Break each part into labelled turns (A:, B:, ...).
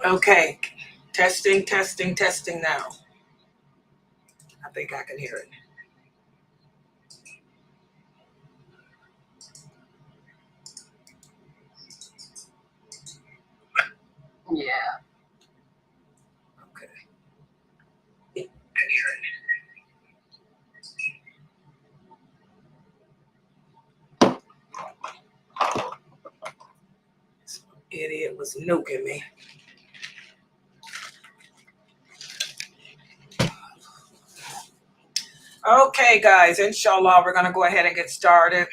A: Okay, testing, testing, testing now. I think I can hear it.
B: Yeah.
A: Okay. This idiot was nuking me. Okay, guys, inshallah, we're going to go ahead and get started.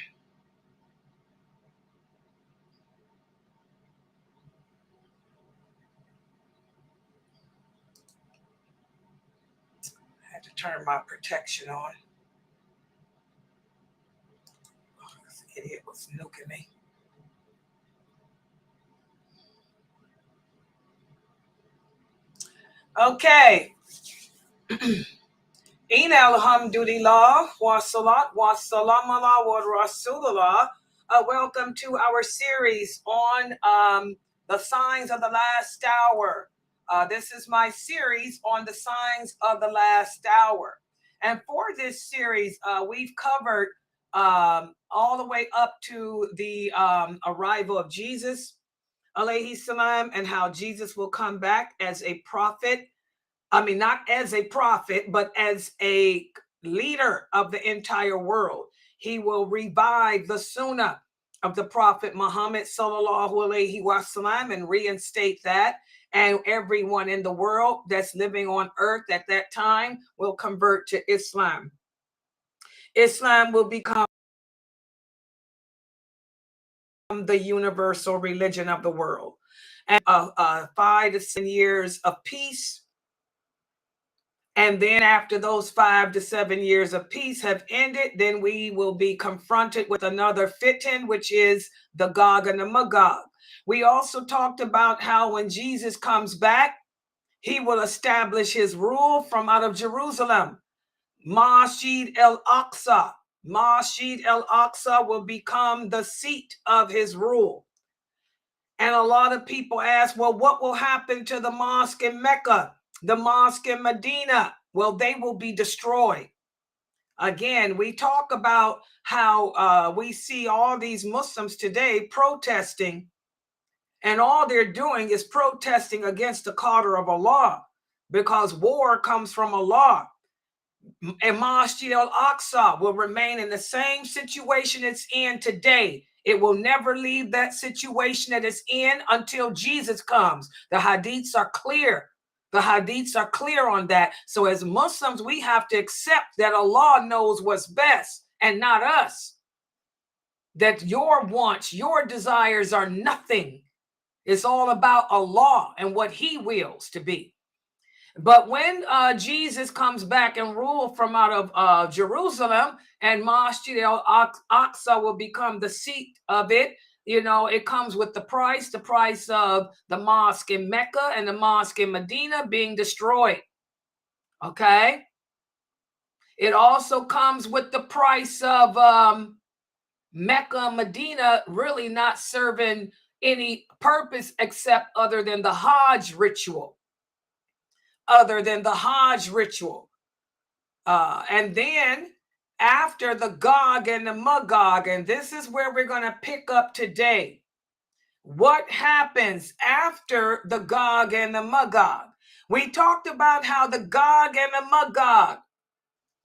A: I had to turn my protection on. Oh, this idiot was nuking me. Okay. In alhamdulillah wa salat wa salam ala wa rasulullah. Welcome to our series on the signs of the last hour. This is my series on the signs of the last hour. And for this series, we've covered all the way up to the arrival of Jesus, alayhi salam, and how Jesus will come back as a prophet. I mean, not as a prophet, but as a leader of the entire world. He will revive the sunnah of the Prophet Muhammad sallallahu alaihi wasallam and reinstate that. And everyone in the world that's living on earth at that time will convert to Islam. Islam will become the universal religion of the world. And 5 to 7 years of peace. And then after those 5 to 7 years of peace have ended, then we will be confronted with another fitan, which is the Gog and the Magog. We also talked about how when Jesus comes back, he will establish his rule from out of Jerusalem. Masjid al-Aqsa. Masjid al-Aqsa will become the seat of his rule. And a lot of people ask, well, what will happen to the mosque in Mecca, the mosque in Medina? Well, they will be destroyed. Again, we talk about how we see all these Muslims today protesting, and all they're doing is protesting against the qadr of Allah, because war comes from Allah. And Masjid al-Aqsa will remain in the same situation it's in today. It will never leave that situation that it's in until Jesus comes. The hadiths are clear. The hadiths are clear on that. So as Muslims, we have to accept that Allah knows what's best and not us. That your wants, your desires are nothing. It's all about Allah and what he wills to be. But when Jesus comes back and rule from out of Jerusalem, and Masjid al-Aqsa will become the seat of it, you know, it comes with the price of the mosque in Mecca and the mosque in Medina being destroyed. Okay. It also comes with the price of Mecca, Medina really not serving any purpose except other than the Hajj ritual. And then after the Gog and the Magog, and this is where we're going to pick up today. What happens after the Gog and the Magog? We talked about how the Gog and the Magog.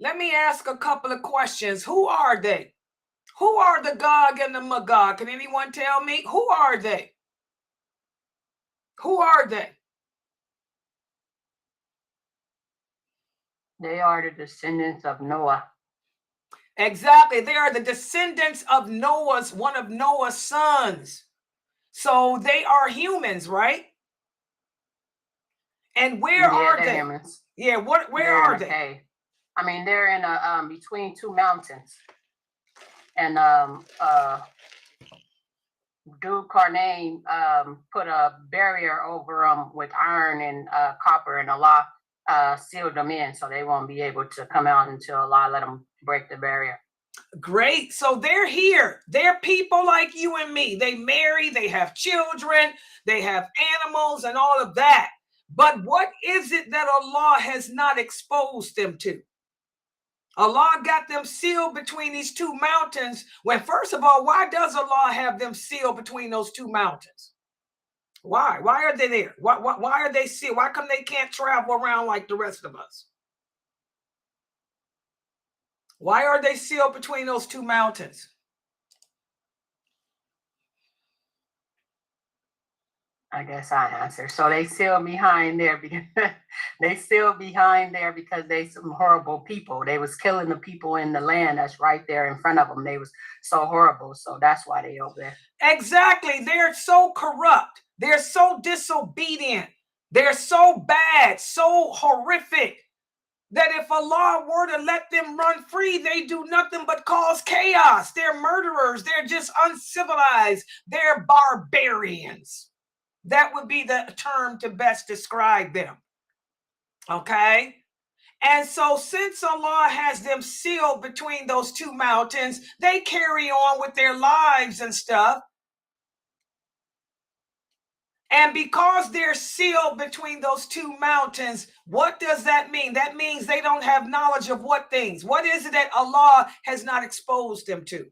A: Let me ask a couple of questions. Who are they? Who are the Gog and the Magog? Can anyone tell me? Who are they? Who are they?
B: They are the descendants of Noah.
A: Exactly. They are the descendants of one of Noah's sons. So they are humans, right? And where are they?
B: Humans.
A: Yeah, where are they?
B: Cave. I mean, they're in a between two mountains. And Dude Carnane put a barrier over them with iron and copper, and Allah sealed them in, so they won't be able to come out until Allah let them break the barrier.
A: Great. So they're here. They're people like you and me. They marry, they have children, they have animals and all of that. But what is it that Allah has not exposed them to? Allah got them sealed between these two mountains. When, first of all, why does Allah have them sealed between those two mountains? Why? Why are they there? Why are they sealed? Why come they can't travel around like the rest of us? Why are they sealed between those two mountains?
B: I guess I answer. So they still behind there because they still behind there because they some horrible people. They was killing the people in the land that's right there in front of them. They was so horrible. So that's why they over there.
A: Exactly. They're so corrupt. They're so disobedient. They're so bad, so horrific, that if Allah were to let them run free, they do nothing but cause chaos. They're murderers. They're just uncivilized. They're barbarians. That would be the term to best describe them. Okay? And so since Allah has them sealed between those two mountains, they carry on with their lives and stuff. And because they're sealed between those two mountains, what does that mean? That means they don't have knowledge of what things? What is it that Allah has not exposed them to?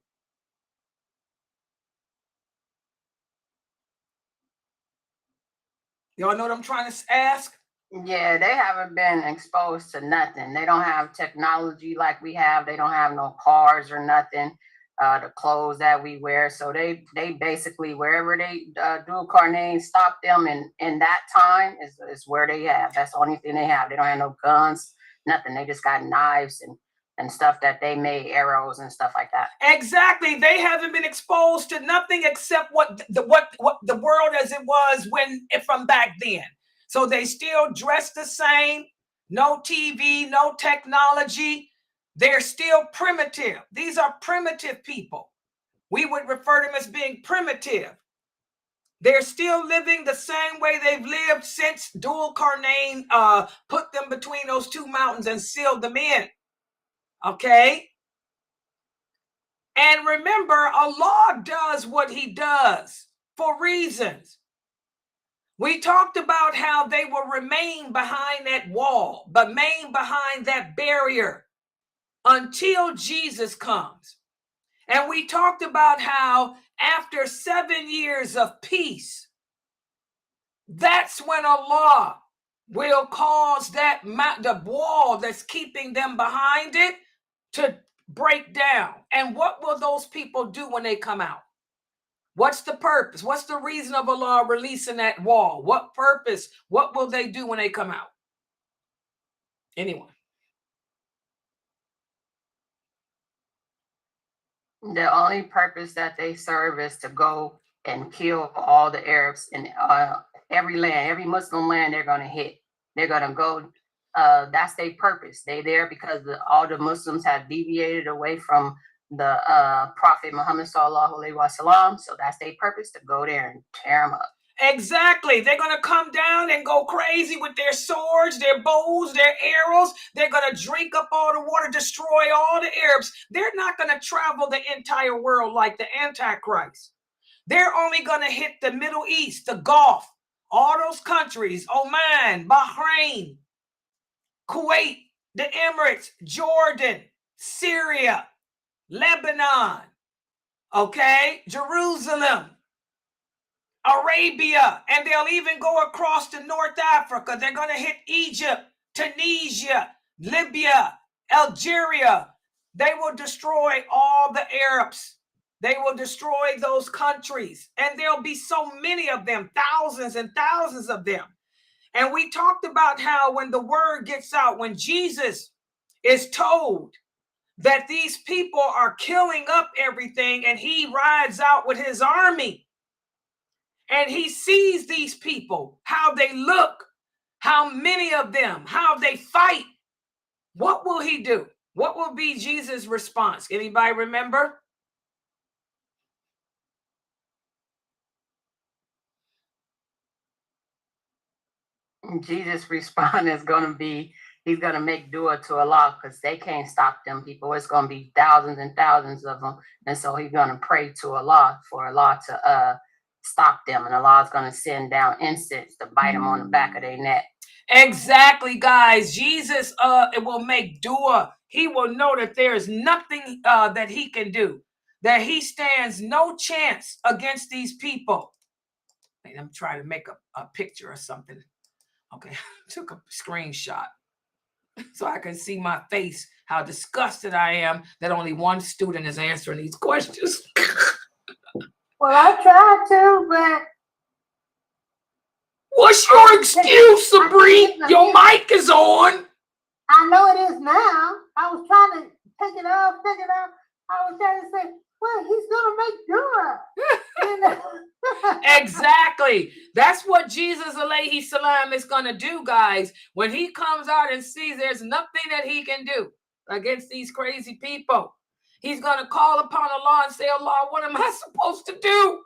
A: Y'all know what I'm trying to ask?
B: Yeah, they haven't been exposed to nothing. They don't have technology like we have. They don't have no cars or nothing. The clothes that we wear. So they basically wherever they do Carnane stop them in that time is where they have. That's the only thing they have. They don't have no guns, nothing. They just got knives and stuff that they made, arrows and stuff like that.
A: Exactly. They haven't been exposed to nothing except what the world as it was from back then. So they still dress the same, no TV, no technology. They're still primitive. These are primitive people. We would refer to them as being primitive. They're still living the same way they've lived since Dhul Qarnayn put them between those two mountains and sealed them in. Okay? And remember, Allah does what he does for reasons. We talked about how they will remain behind that wall, but remain behind that barrier until Jesus comes. And we talked about how after 7 years of peace, that's when Allah will cause the wall that's keeping them behind it to break down. And what will those people do when they come out? What's the purpose? What's the reason of Allah releasing that wall? What purpose? What will they do when they come out? Anyone?
B: The only purpose that they serve is to go and kill all the Arabs in every land, every Muslim land they're going to hit. They're going to go. That's their purpose. They there because all the Muslims have deviated away from the Prophet Muhammad sallallahu alaihi wasallam. So that's their purpose, to go there and tear them up.
A: Exactly. They're going to come down and go crazy with their swords, their bows, their arrows. They're going to drink up all the water, destroy all the Arabs. They're not going to travel the entire world like the Antichrist. They're only going to hit the Middle East, the Gulf, all those countries, Oman, Bahrain, Kuwait, the Emirates, Jordan, Syria, Lebanon, okay, Jerusalem, Arabia, and they'll even go across to North Africa. They're going to hit Egypt, Tunisia, Libya, Algeria. They will destroy all the Arabs. They will destroy those countries. And there'll be so many of them, thousands and thousands of them. And we talked about how when the word gets out, when Jesus is told that these people are killing up everything, and he rides out with his army, and he sees these people, how they look, how many of them, how they fight. What will he do? What will be Jesus' response? Anybody remember?
B: Jesus' response is going to be he's going to make dua to Allah because they can't stop them people. It's going to be thousands and thousands of them. And so he's going to pray to Allah for Allah to stop them. And Allah is going to send down incense to bite them on the back of their neck.
A: Exactly, guys. Jesus it will make dua. He will know that there is nothing that he can do, that he stands no chance against these people. Wait, I'm trying to make a picture or something. Okay, took a screenshot so I can see my face, how disgusted I am that only one student is answering these questions.
C: Well, I tried to, but...
A: What's your excuse, Sabrina? Your mic is on.
C: I know it is now. I was trying to take it off. I was trying to say, well, he's going to make dua.
A: Exactly. That's what Jesus alayhi salam is going to do, guys. When he comes out and sees there's nothing that he can do against these crazy people, he's going to call upon Allah and say, Allah, what am I supposed to do?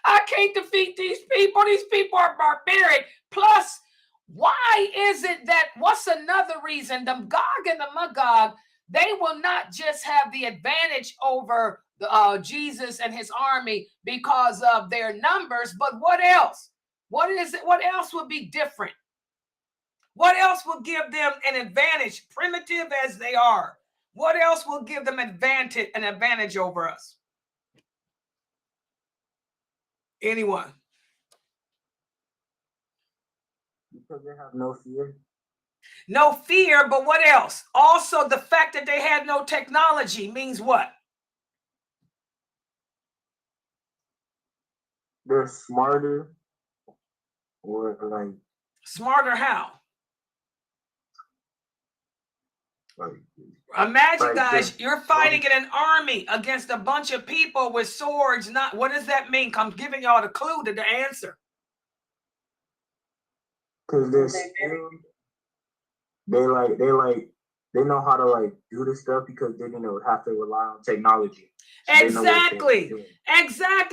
A: I can't defeat these people. These people are barbaric. Plus, why is it that, what's another reason? The Gog and the Magog, they will not just have the advantage over Jesus and his army because of their numbers, but what else? What is it? What else would be different? What else will give them an advantage, primitive as they are? What else will give them an advantage over us? Anyone?
D: Because they have no fear.
A: No fear, but what else? Also, the fact that they had no technology means what?
D: They're smarter, or like
A: smarter how?
D: Like,
A: imagine, guys, you're fighting in an army against a bunch of people with swords. Not what does that mean? I'm giving y'all the clue to the answer.
D: Because they're skilled. They know how to like do this stuff because they have to rely on technology. So
A: Exactly.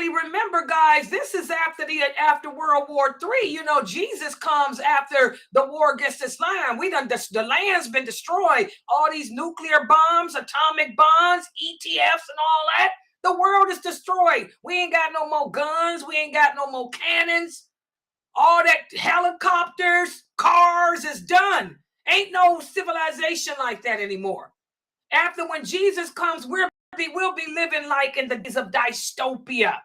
A: Remember, guys, this is after World War III. You know, Jesus comes after the war against Islam. The land's been destroyed. All these nuclear bombs, atomic bombs, ETFs, and all that. The world is destroyed. We ain't got no more guns. We ain't got no more cannons. All that helicopters, cars is done. Ain't no civilization like that anymore. After when Jesus comes, we'll be living like in the days of dystopia.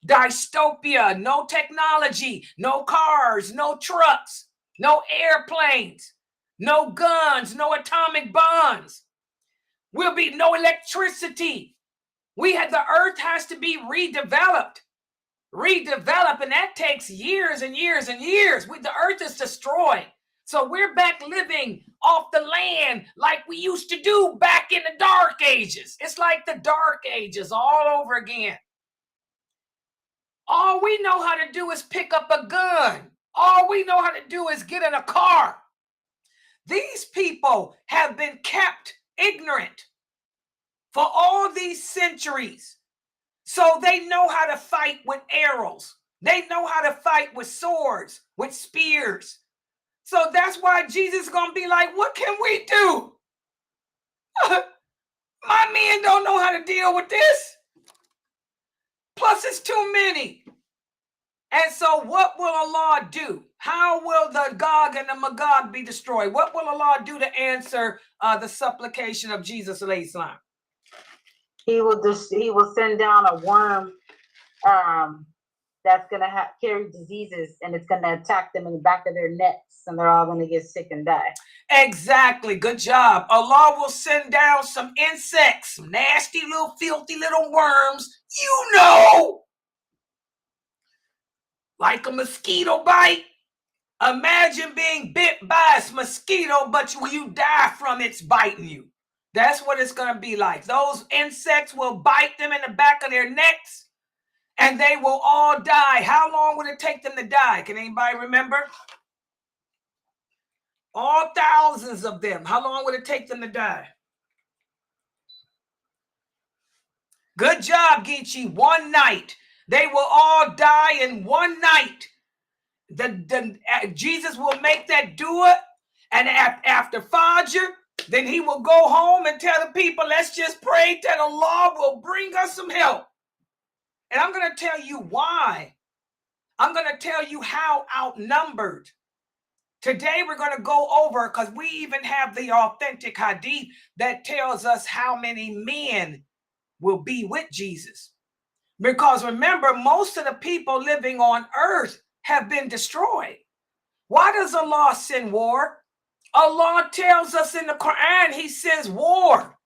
A: Dystopia, no technology, no cars, no trucks, no airplanes, no guns, no atomic bombs. Will be no electricity. The earth has to be redeveloped, and that takes years and years and years. The earth is destroyed. So we're back living off the land like we used to do back in the Dark Ages. It's like the Dark Ages all over again. All we know how to do is pick up a gun. All we know how to do is get in a car. These people have been kept ignorant for all these centuries. So they know how to fight with arrows. They know how to fight with swords, with spears. So that's why Jesus is going to be like, what can we do? My men don't know how to deal with this. Plus, it's too many. And so what will Allah do? How will the Gog and the Magog be destroyed? What will Allah do to answer the supplication of Jesus alayhi salam?
C: He will send down a worm that's going to carry diseases, and it's going to attack them in the back of their necks, and they're all going to get sick and die.
A: Exactly. Good job. Allah will send down some insects, some nasty little filthy little worms, like a mosquito bite. Imagine being bit by a mosquito, but you die from its biting you. That's what it's going to be like. Those insects will bite them in the back of their necks, and they will all die. How long would it take them to die? Can anybody remember? All thousands of them. How long would it take them to die? Good job, Geechee. One night. They will all die in one night. Jesus will make that dua, And after Fajr, then he will go home and tell the people, let's just pray that Allah will bring us some help. And I'm going to tell you why. I'm going to tell you how outnumbered. Today we're going to go over, because we even have the authentic hadith that tells us how many men will be with Jesus. Because remember, most of the people living on earth have been destroyed. Why does Allah send war? Allah tells us in the Quran, he sends war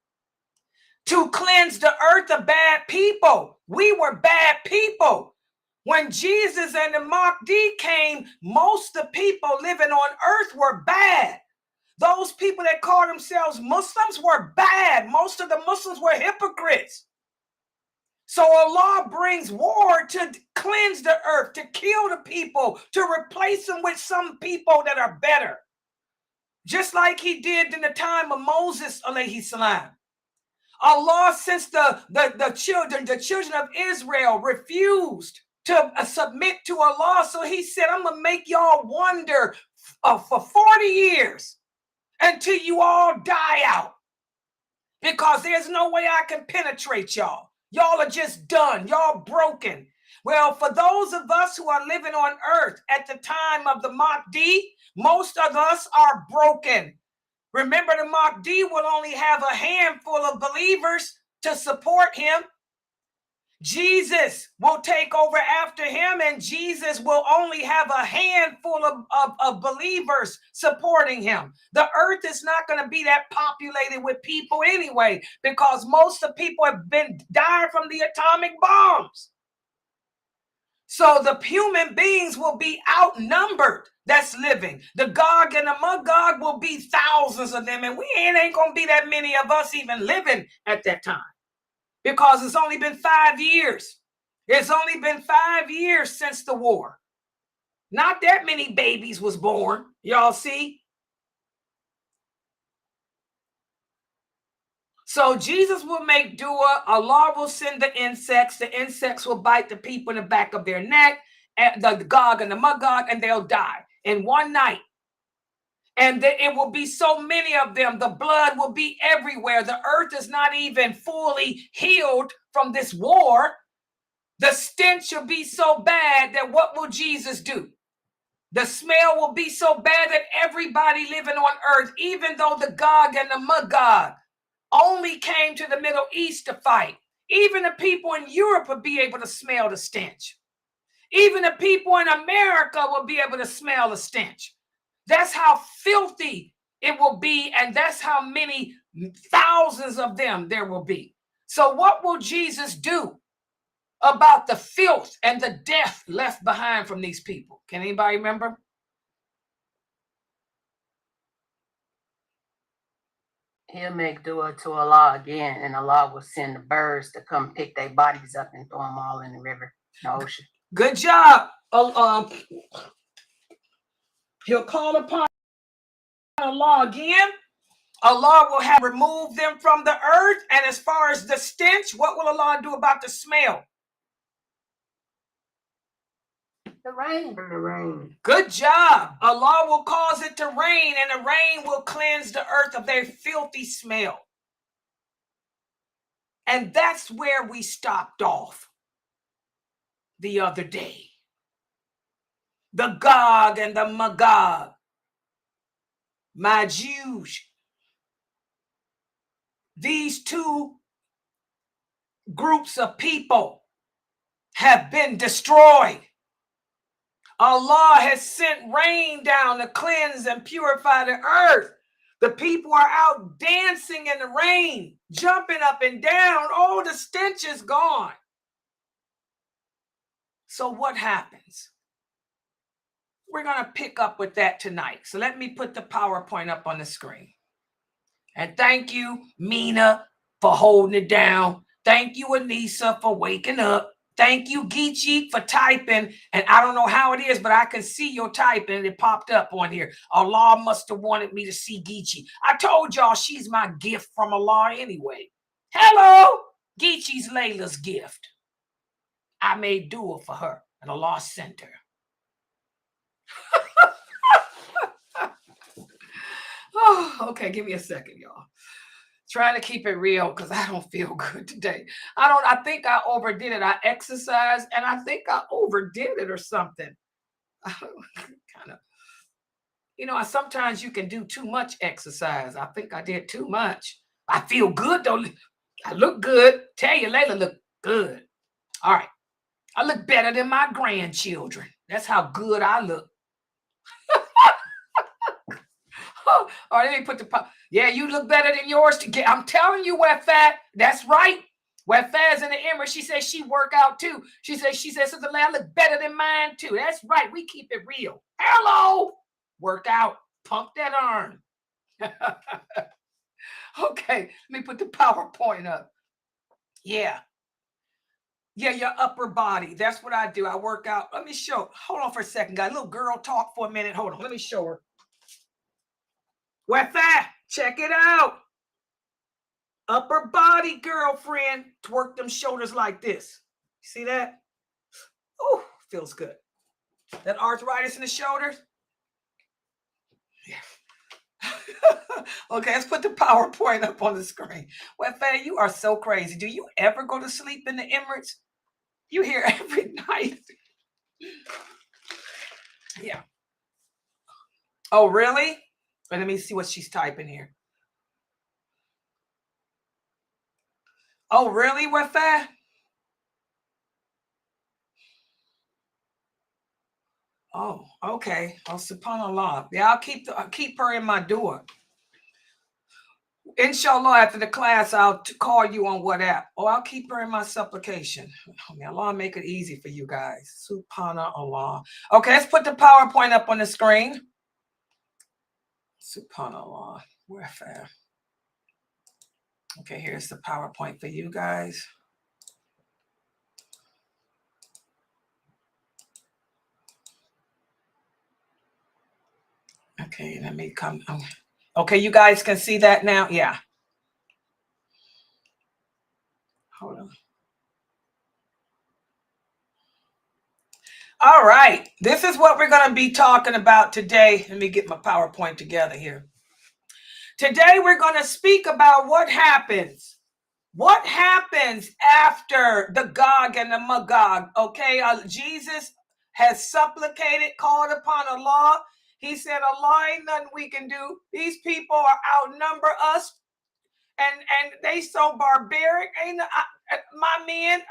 A: to cleanse the earth of bad people. We were bad people. When Jesus and the Mahdi came, most of the people living on earth were bad. Those people that call themselves Muslims were bad. Most of the Muslims were hypocrites. So Allah brings war to cleanse the earth, to kill the people, to replace them with some people that are better. Just like he did in the time of Moses, alayhi salam. Allah, since the children of Israel refused to submit to Allah, so he said, I'm going to make y'all wander for 40 years until you all die out, because there's no way I can penetrate y'all. Y'all are just done. Y'all broken. Well, for those of us who are living on earth at the time of the Mahdi, most of us are broken. Remember, the Mahdi will only have a handful of believers to support him. Jesus will take over after him, and Jesus will only have a handful of believers supporting him. The earth is not going to be that populated with people anyway, because most of the people have been dying from the atomic bombs. So the human beings will be outnumbered that's living. The Gog and the Magog will be thousands of them, and we ain't going to be that many of us even living at that time. Because it's only been 5 years. It's only been 5 years since the war. Not that many babies was born. Y'all see? So Jesus will make dua. Allah will send the insects. The insects will bite the people in the back of their neck, and the Gog and the Magog, and they'll die in one night. And it will be so many of them. The blood will be everywhere. The earth is not even fully healed from this war. The stench will be so bad that what will Jesus do? The smell will be so bad that everybody living on earth, even though the Gog and the Magog only came to the Middle East to fight, even the people in Europe will be able to smell the stench. Even the people in America will be able to smell the stench. That's how filthy it will be, and that's how many thousands of them there will be. So what will Jesus do about the filth and the death left behind from these people? Can anybody remember?
B: He'll make dua to Allah again, and Allah will send the birds to come pick their bodies up and throw them all in the river, the ocean.
A: Good job. He'll call upon Allah again. Allah will have removed them from the earth. And as far as the stench, what will Allah do about the smell?
C: The rain.
D: In the rain.
A: Good job. Allah will cause it to rain, and the rain will cleanse the earth of their filthy smell. And that's where we stopped off the other day. The Gog and the Magog. Majuj. These two groups of people have been destroyed. Allah has sent rain down to cleanse and purify the earth. The people are out dancing in the rain, jumping up and down. Oh, the stench is gone. So what happens? We're going to pick up with that tonight. So let me put the PowerPoint up on the screen. And thank you, Mina, for holding it down. Thank you, Anissa, for waking up. Thank you, Geechee, for typing. And I don't know how it is, but I can see your typing, and it popped up on here. Allah must have wanted me to see Geechee. I told y'all she's my gift from Allah anyway. Hello, Geechee's Layla's gift. I made dua for her, and Allah sent her. Okay, give me a second, y'all. Trying to keep it real because I don't feel good today. I think I overdid it. I exercised and I think I overdid it or something. Kind of, sometimes you can do too much exercise. I think I did too much. I feel good though. I look good. Tell you Layla look good. All right. I look better than my grandchildren. That's how good I look. All right, let me put the yeah, you look better than yours. I'm telling you, where fat. That's right. Where fat's in the image, she says she work out too. She says, Sister Leigh, I look better than mine too. That's right. We keep it real. Hello. Work out. Pump that arm. Okay, let me put the PowerPoint up. Yeah. Yeah, your upper body. That's what I do. I work out. Let me show. Hold on for a second, guys. Little girl talk for a minute. Hold on. Let me show her. Where that? Check it out. Upper body, girlfriend. Twerk them shoulders like this. See that? Oh, feels good. That arthritis in the shoulders? Yeah. Okay, let's put the PowerPoint up on the screen. Well, Faye, you are so crazy. Do you ever go to sleep in the Emirates? You hear every night. Yeah. Oh, really? Let me see what she's typing here. Oh, really, Wafa? Oh, okay. Oh, subhanallah. Yeah, I'll keep her in my door. Inshallah, after the class, I'll call you on WhatsApp. Or I'll keep her in my supplication. May Allah make it easy for you guys. Subhanallah. Okay, let's put the PowerPoint up on the screen. Subhanallah. Wafa. Okay, here's the PowerPoint for you guys. Okay, let me come. Okay, you guys can see that now? Yeah. Hold on. All right. This is what we're going to be talking about today. Let me get my PowerPoint together here. Today, we're going to speak about what happens. What happens after the Gog and the Magog? Okay, Jesus has supplicated, called upon Allah. He said, Allah, ain't nothing we can do. These people are outnumber us. And they so barbaric. Ain't my men,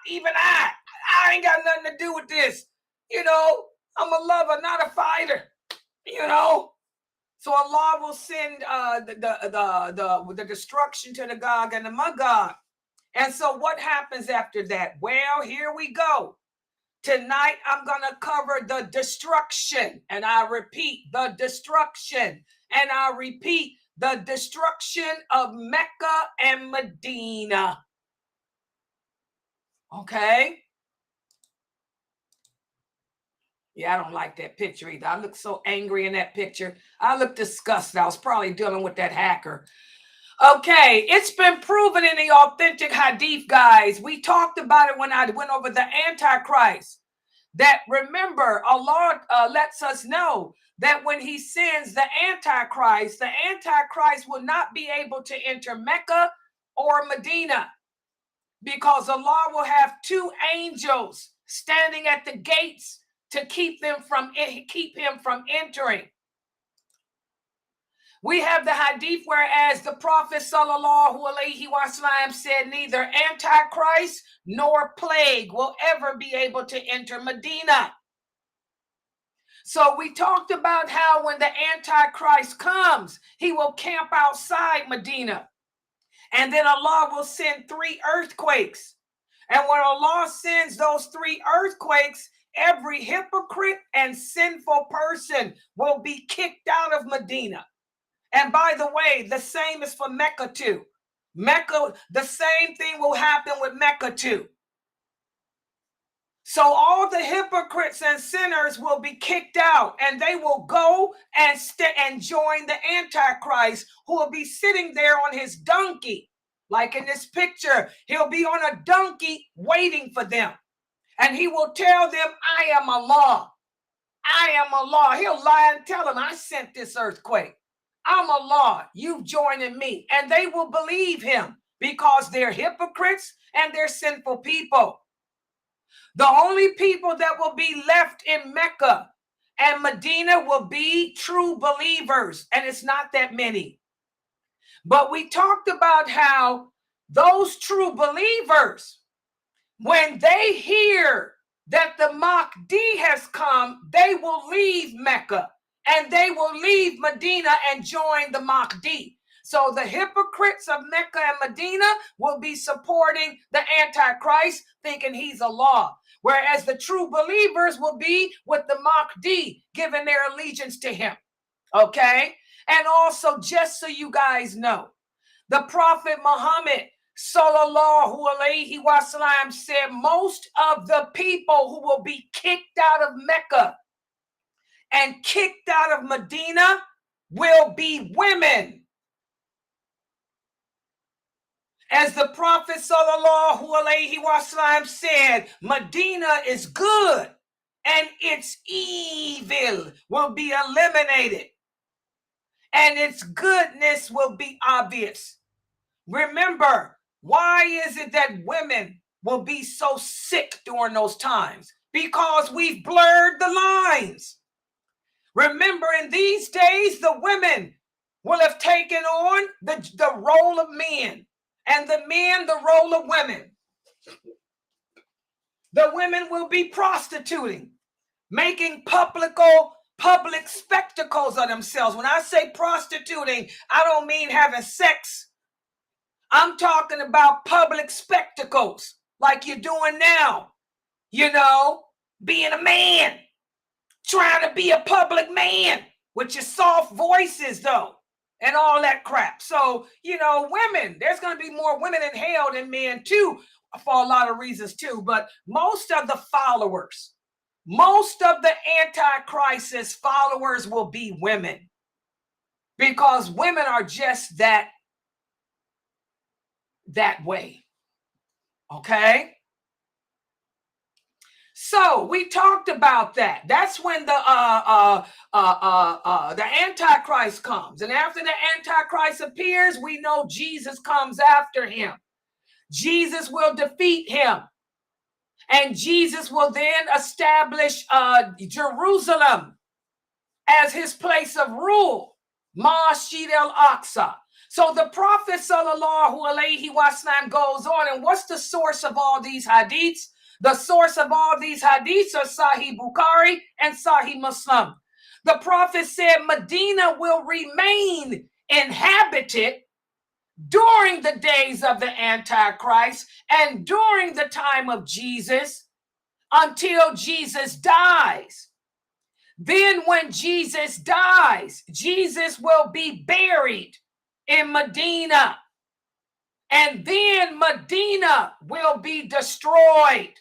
A: even I ain't got nothing to do with this. I'm a lover, not a fighter. So Allah will send the destruction to the Gog and the Magog. And so what happens after that? Well, here we go. Tonight, I'm going to cover the destruction. And I repeat, the destruction. And I repeat, the destruction of Mecca and Medina. Okay? Yeah, I don't like that picture either. I look so angry in that picture. I look disgusted. I was probably dealing with that hacker. Okay, it's been proven in the authentic hadith, guys. We talked about it when I went over the Antichrist. That remember, Allah lets us know that when he sends the Antichrist will not be able to enter Mecca or Medina, because Allah will have two angels standing at the gates to keep him from entering. We have the hadith whereas the Prophet sallallahu alaihi wasallam said neither Antichrist nor plague will ever be able to enter Medina. So we talked about how when the Antichrist comes, he will camp outside Medina. And then Allah will send 3 earthquakes. And when Allah sends those 3 earthquakes, every hypocrite and sinful person will be kicked out of Medina. And by the way, the same is for Mecca too. Mecca, the same thing will happen with Mecca too. So all the hypocrites and sinners will be kicked out, and they will go and join the Antichrist, who will be sitting there on his donkey. Like in this picture, he'll be on a donkey waiting for them. And he will tell them, I am Allah. I am Allah. He'll lie and tell them, I sent this earthquake. I'm Allah, you joining me. And they will believe him because they're hypocrites and they're sinful people. The only people that will be left in Mecca and Medina will be true believers. And it's not that many. But we talked about how those true believers, when they hear that the Mahdi has come, they will leave Mecca and they will leave Medina and join the Mahdi. So the hypocrites of Mecca and Medina will be supporting the Antichrist, thinking he's Allah. Whereas the true believers will be with the Mahdi, giving their allegiance to him. Okay? And also, just so you guys know, the Prophet Muhammad sallallahu alaihi wasallam said most of the people who will be kicked out of Mecca and kicked out of Medina will be women. As the Prophet sallallahu alaihi wasallam said, Medina is good and its evil will be eliminated and its goodness will be obvious. Remember, why is it that women will be so sick during those times? Because we've blurred the lines. Remember, in these days, the women will have taken on the role of men, and the men the role of women. The women will be prostituting, making public spectacles of themselves. When I say prostituting, I don't mean having sex. I'm talking about public spectacles like you're doing now. You know, being a man, trying to be a public man with your soft voices though, and all that crap. So, you know, women, there's going to be more women in hell than men too, for a lot of reasons too. But most of the followers, most of the Antichrist's followers will be women, because women are just that way. Okay? So we talked about that. That's when the Antichrist comes. And after the Antichrist appears, we know Jesus comes after him. Jesus will defeat him. And Jesus will then establish Jerusalem as his place of rule. Masjid al-Aqsa. So the Prophet sallallahu alaihi wasallam goes on, and what's the source of all these hadiths? The source of all these hadiths are Sahih Bukhari and Sahih Muslim. The Prophet said Medina will remain inhabited during the days of the Antichrist and during the time of Jesus until Jesus dies. Then when Jesus dies, Jesus will be buried in Medina. And then Medina will be destroyed.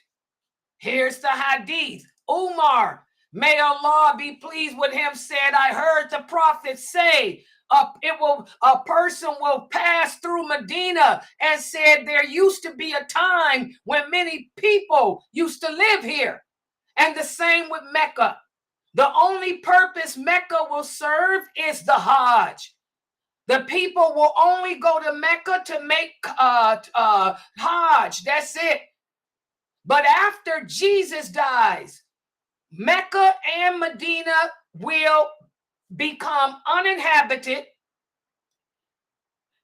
A: Here's the hadith. Umar, may Allah be pleased with him, said, I heard the Prophet say, a person will pass through Medina, and said there used to be a time when many people used to live here. And the same with Mecca. The only purpose Mecca will serve is the Hajj. The people will only go to Mecca to make Hajj. That's it. But after Jesus dies, Mecca and Medina will become uninhabited.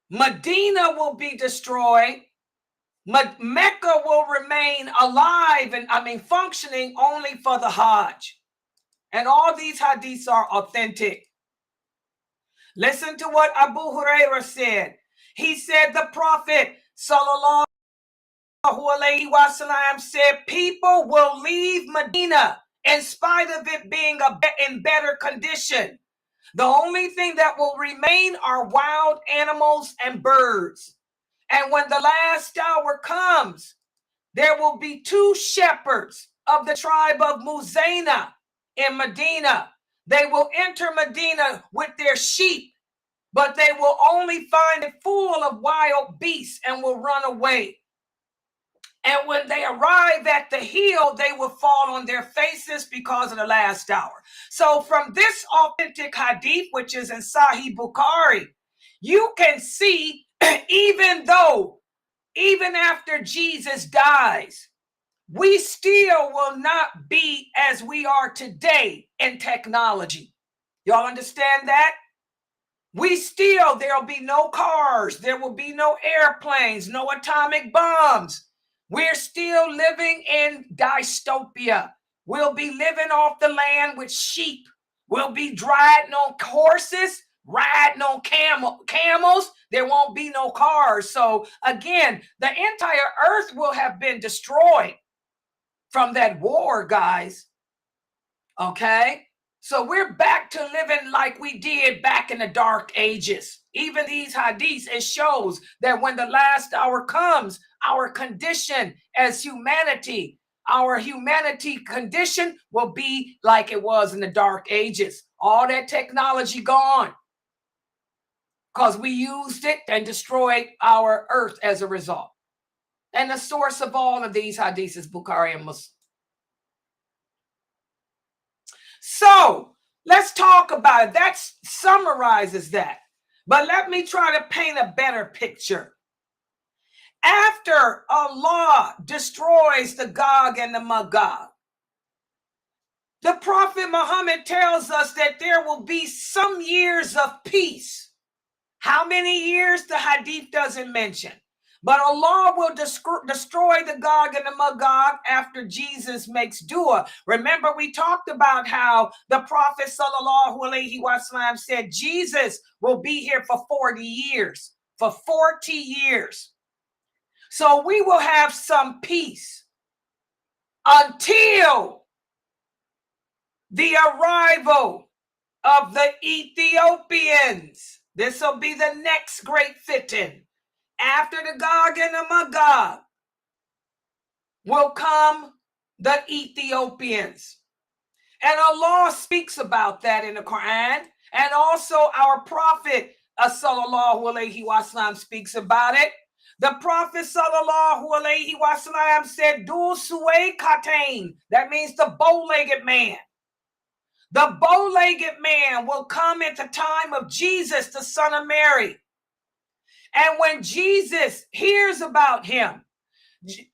A: Medina will be destroyed. Mecca will remain alive and functioning only for the Hajj. And all these hadiths are authentic. Listen to what Abu Hurairah said. He said the Prophet sallallahu alaihi wasallam said people will leave Medina in spite of it being in better condition. The only thing that will remain are wild animals and birds. And when the last hour comes, there will be 2 shepherds of the tribe of Muzayna in Medina. They will enter Medina with their sheep, but they will only find it full of wild beasts and will run away. And when they arrive at the hill, they will fall on their faces because of the last hour. So from this authentic hadith, which is in Sahih Bukhari, you can see even after Jesus dies, we still will not be as we are today in technology. Y'all understand that? There'll be no cars, there will be no airplanes, no atomic bombs. We're still living in dystopia. We'll be living off the land with sheep. We'll be riding on horses, riding on camels. There won't be no cars. So again, the entire earth will have been destroyed from that war, guys. Okay? So we're back to living like we did back in the dark ages. Even these hadiths, it shows that when the last hour comes, our condition as humanity, our humanity condition will be like it was in the dark ages. All that technology gone because we used it and destroyed our earth as a result. And the source of all of these hadiths is Bukhari and Muslim. So let's talk about it. That summarizes that. But let me try to paint a better picture. After Allah destroys the Gog and the Magog, the Prophet Muhammad tells us that there will be some years of peace. How many years? The hadith doesn't mention. But Allah will destroy the Gog and the Magog after Jesus makes dua. Remember, we talked about how the Prophet ﷺ said Jesus will be here for 40 years. For 40 years. So we will have some peace until the arrival of the Ethiopians. This will be the next great fitting. After the Gog and the Magog will come the Ethiopians. And Allah speaks about that in the Quran. And also our Prophet ﷺ speaks about it. The Prophet ﷺ said, Dul Suway Katain. That means the bow-legged man. The bow-legged man will come at the time of Jesus, the son of Mary. And when Jesus hears about him,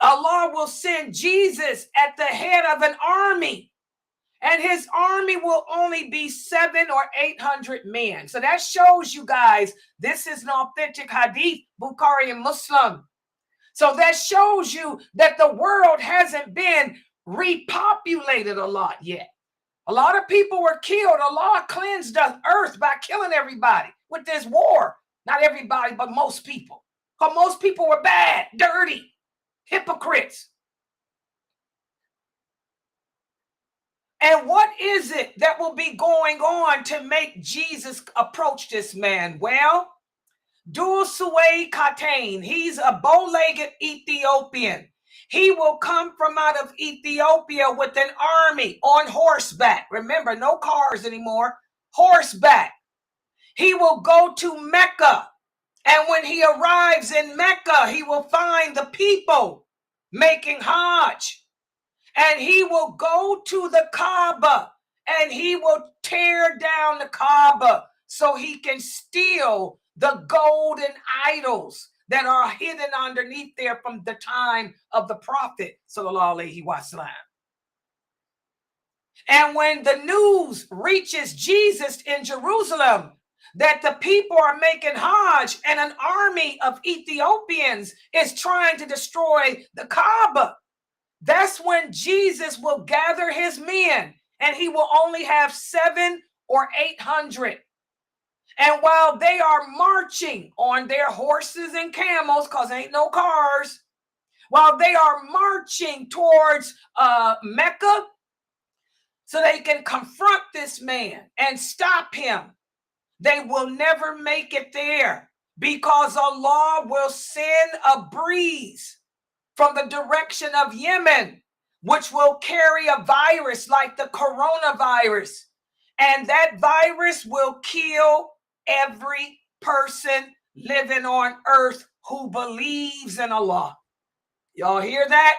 A: Allah will send Jesus at the head of an army. And his army will only be 700 or 800 men. So that shows you guys, this is an authentic hadith, Bukhari and Muslim. So that shows you that the world hasn't been repopulated a lot yet. A lot of people were killed. Allah cleansed the earth by killing everybody with this war. Not everybody, but most people. Because most people were bad, dirty, hypocrites. And what is it that will be going on to make Jesus approach this man? Well, Dul Suway Katain, he's a bow-legged Ethiopian. He will come from out of Ethiopia with an army on horseback. Remember, no cars anymore, horseback. He will go to Mecca. And when he arrives in Mecca, he will find the people making Hajj. And he will go to the Kaaba and he will tear down the Kaaba so he can steal the golden idols that are hidden underneath there from the time of the Prophet ﷺ. And when the news reaches Jesus in Jerusalem that the people are making Hajj and an army of Ethiopians is trying to destroy the Kaaba, that's when Jesus will gather his men, and he will only have 700 or 800. And while they are marching on their horses and camels, because ain't no cars, while they are marching towards Mecca, so they can confront this man and stop him, they will never make it there because Allah will send a breeze from the direction of Yemen, which will carry a virus like the coronavirus. And that virus will kill every person living on earth who believes in Allah. Y'all hear that?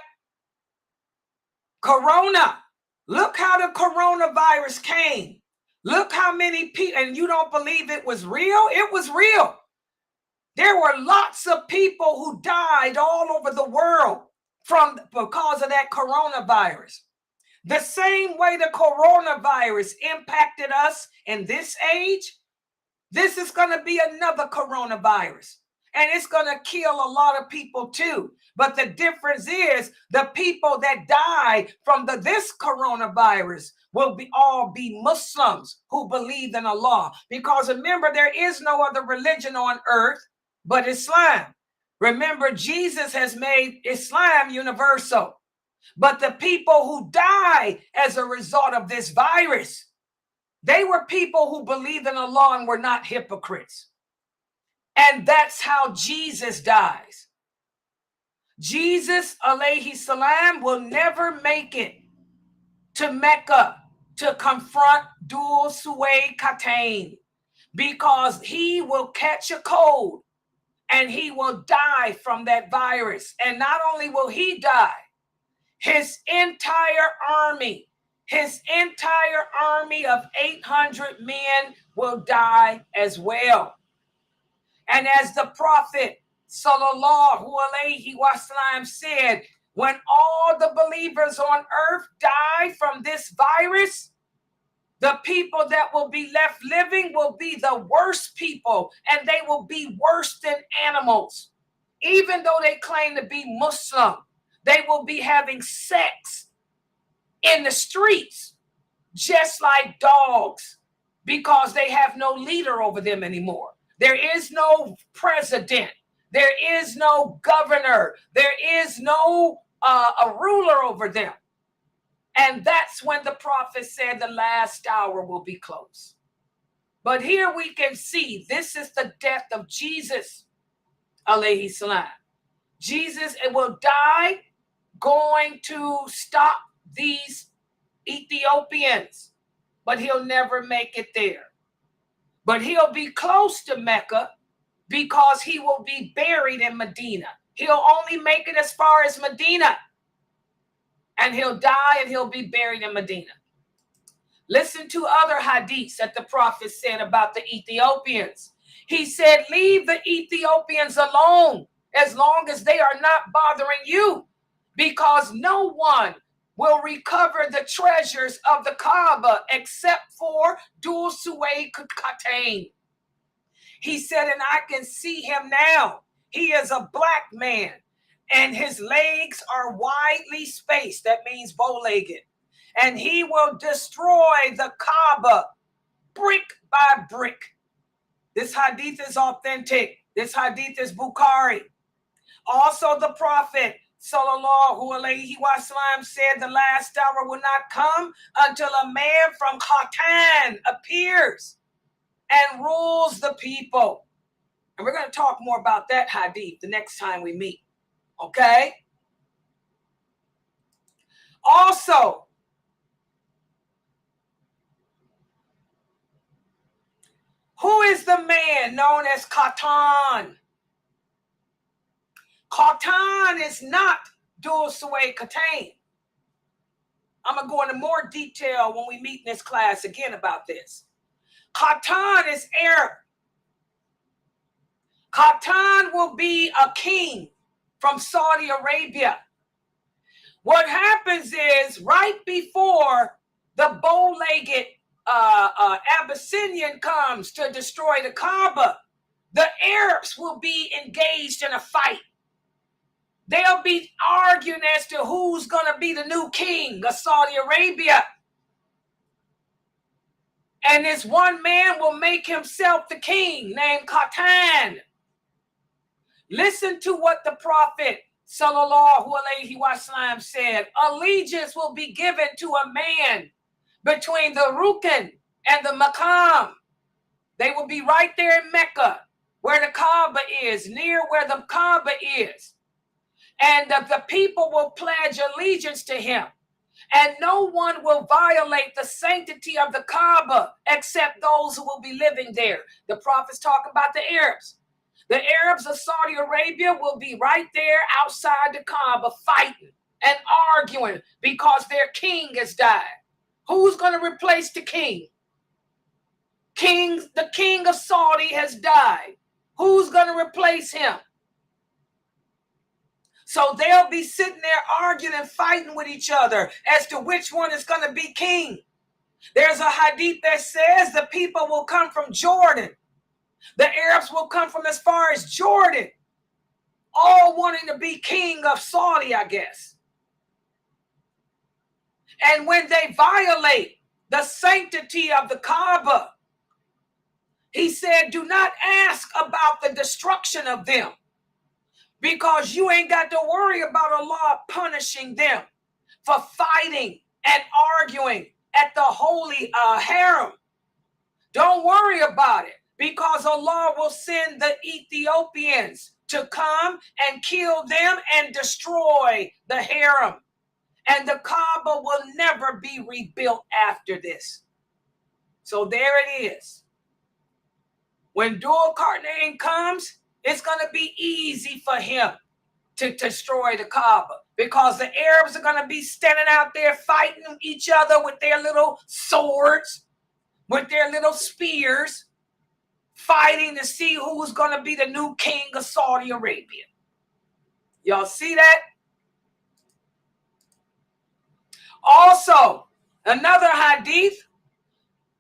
A: Corona. Look how the coronavirus came. Look how many people, and you don't believe it was real? It was real. There were lots of people who died all over the world because of that coronavirus. The same way the coronavirus impacted us in this age, this is going to be another coronavirus. And it's going to kill a lot of people too. But the difference is the people that die from this coronavirus will all be Muslims who believe in Allah. Because remember, there is no other religion on earth but Islam. Remember, Jesus has made Islam universal. But the people who die as a result of this virus, they were people who believed in Allah and were not hypocrites. And that's how Jesus dies. Jesus, alayhi salam, will never make it to Mecca to confront Dhul Suway Qatain, because he will catch a cold and he will die from that virus. And not only will he die, his entire army of 800 men will die as well. And as the Prophet sallallahu alaihi wasallam said, when all the believers on earth die from this virus, the people that will be left living will be the worst people, and they will be worse than animals. Even though they claim to be Muslim, they will be having sex in the streets, just like dogs, because they have no leader over them anymore. There is no president. There is no governor. There is no a ruler over them. And that's when the prophet said the last hour will be close. But here we can see this is the death of Jesus, alayhi salam. Jesus will die going to stop these Ethiopians, but he'll never make it there. But he'll be close to Mecca because he will be buried in Medina. He'll only make it as far as Medina, and he'll die and he'll be buried in Medina. Listen to other hadiths that the prophet said about the Ethiopians. He said, leave the Ethiopians alone as long as they are not bothering you, because no one will recover the treasures of the Kaaba except for Dhul Suway Qatain. He said, and I can see him now. He is a black man, and his legs are widely spaced. That means bow-legged. And he will destroy the Kaaba brick by brick. This hadith is authentic. This hadith is Bukhari. Also, the Prophet sallallahu alaihi wasallam said the last hour will not come until a man from Qatain appears and rules the people. And we're going to talk more about that hadith the next time we meet. Okay? Also, who is the man known as Qatain? Qatain is not Dhul Suway Qatain. I'm going to go into more detail when we meet in this class again about this. Qatain is Arab. Qatain will be a king from Saudi Arabia. What happens is right before the bow-legged Abyssinian comes to destroy the Kaaba, the Arabs will be engaged in a fight. They'll be arguing as to who's going to be the new king of Saudi Arabia. And this one man will make himself the king named Qatain. Listen to what the Prophet sallallahu alaihi wasallam said. Allegiance will be given to a man between the Rukn and the Maqam. They will be right there in Mecca, where the Kaaba is, near where the Kaaba is. And the people will pledge allegiance to him. And no one will violate the sanctity of the Kaaba except those who will be living there. The prophet's talking about the Arabs. The Arabs of Saudi Arabia will be right there outside the Kaaba fighting and arguing because their king has died. Who's going to replace the king? The king of Saudi has died. Who's going to replace him? So they'll be sitting there arguing and fighting with each other as to which one is going to be king. There's a hadith that says the people will come from Jordan. The Arabs will come from as far as Jordan, all wanting to be king of Saudi, I guess. And when they violate the sanctity of the Kaaba, he said, do not ask about the destruction of them, because you ain't got to worry about Allah punishing them for fighting and arguing at the holy harem. Don't worry about it, because Allah will send the Ethiopians to come and kill them and destroy the harem. And the Kaaba will never be rebuilt after this. So there it is. When Dhul Qarnayn comes, it's going to be easy for him to destroy the Kaaba, because the Arabs are going to be standing out there fighting each other with their little swords, with their little spears, fighting to see who's going to be the new king of Saudi Arabia. Y'all see that? Also, another hadith,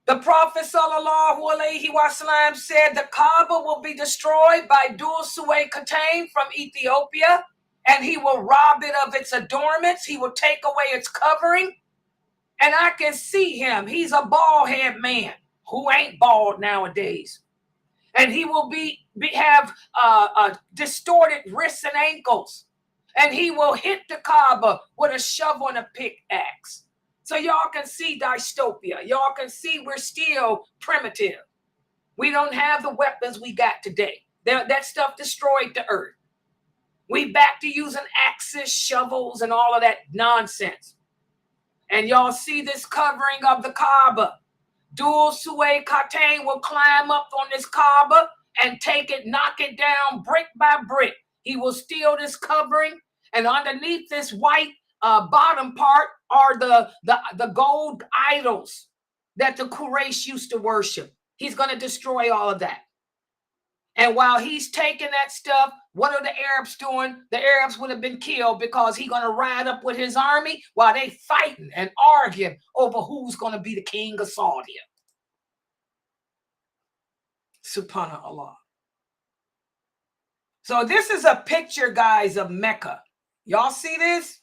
A: the Prophet sallallahu alaihi wasallam said the Kaaba will be destroyed by Dhul Qarnayn from Ethiopia, and he will rob it of its adornments. He will take away its covering. And I can see him. He's a bald-headed man who ain't bald nowadays. And he will have distorted wrists and ankles. And he will hit the Kaaba with a shovel and a pickaxe. So y'all can see dystopia. Y'all can see we're still primitive. We don't have the weapons we got today. That stuff destroyed the earth. We back to using axes, shovels, and all of that nonsense. And y'all see this covering of the Kaaba. Dhul Qarnayn will climb up on this Kaaba and take it, knock it down brick by brick. He will steal this covering, and underneath this white bottom part are the gold idols that the Quraysh used to worship. He's going to destroy all of that. And while he's taking that stuff, what are the Arabs doing? The Arabs would have been killed, because he's going to ride up with his army while they fighting and arguing over who's going to be the king of Saudi. Subhanallah. So this is a picture, guys, of Mecca. Y'all see this?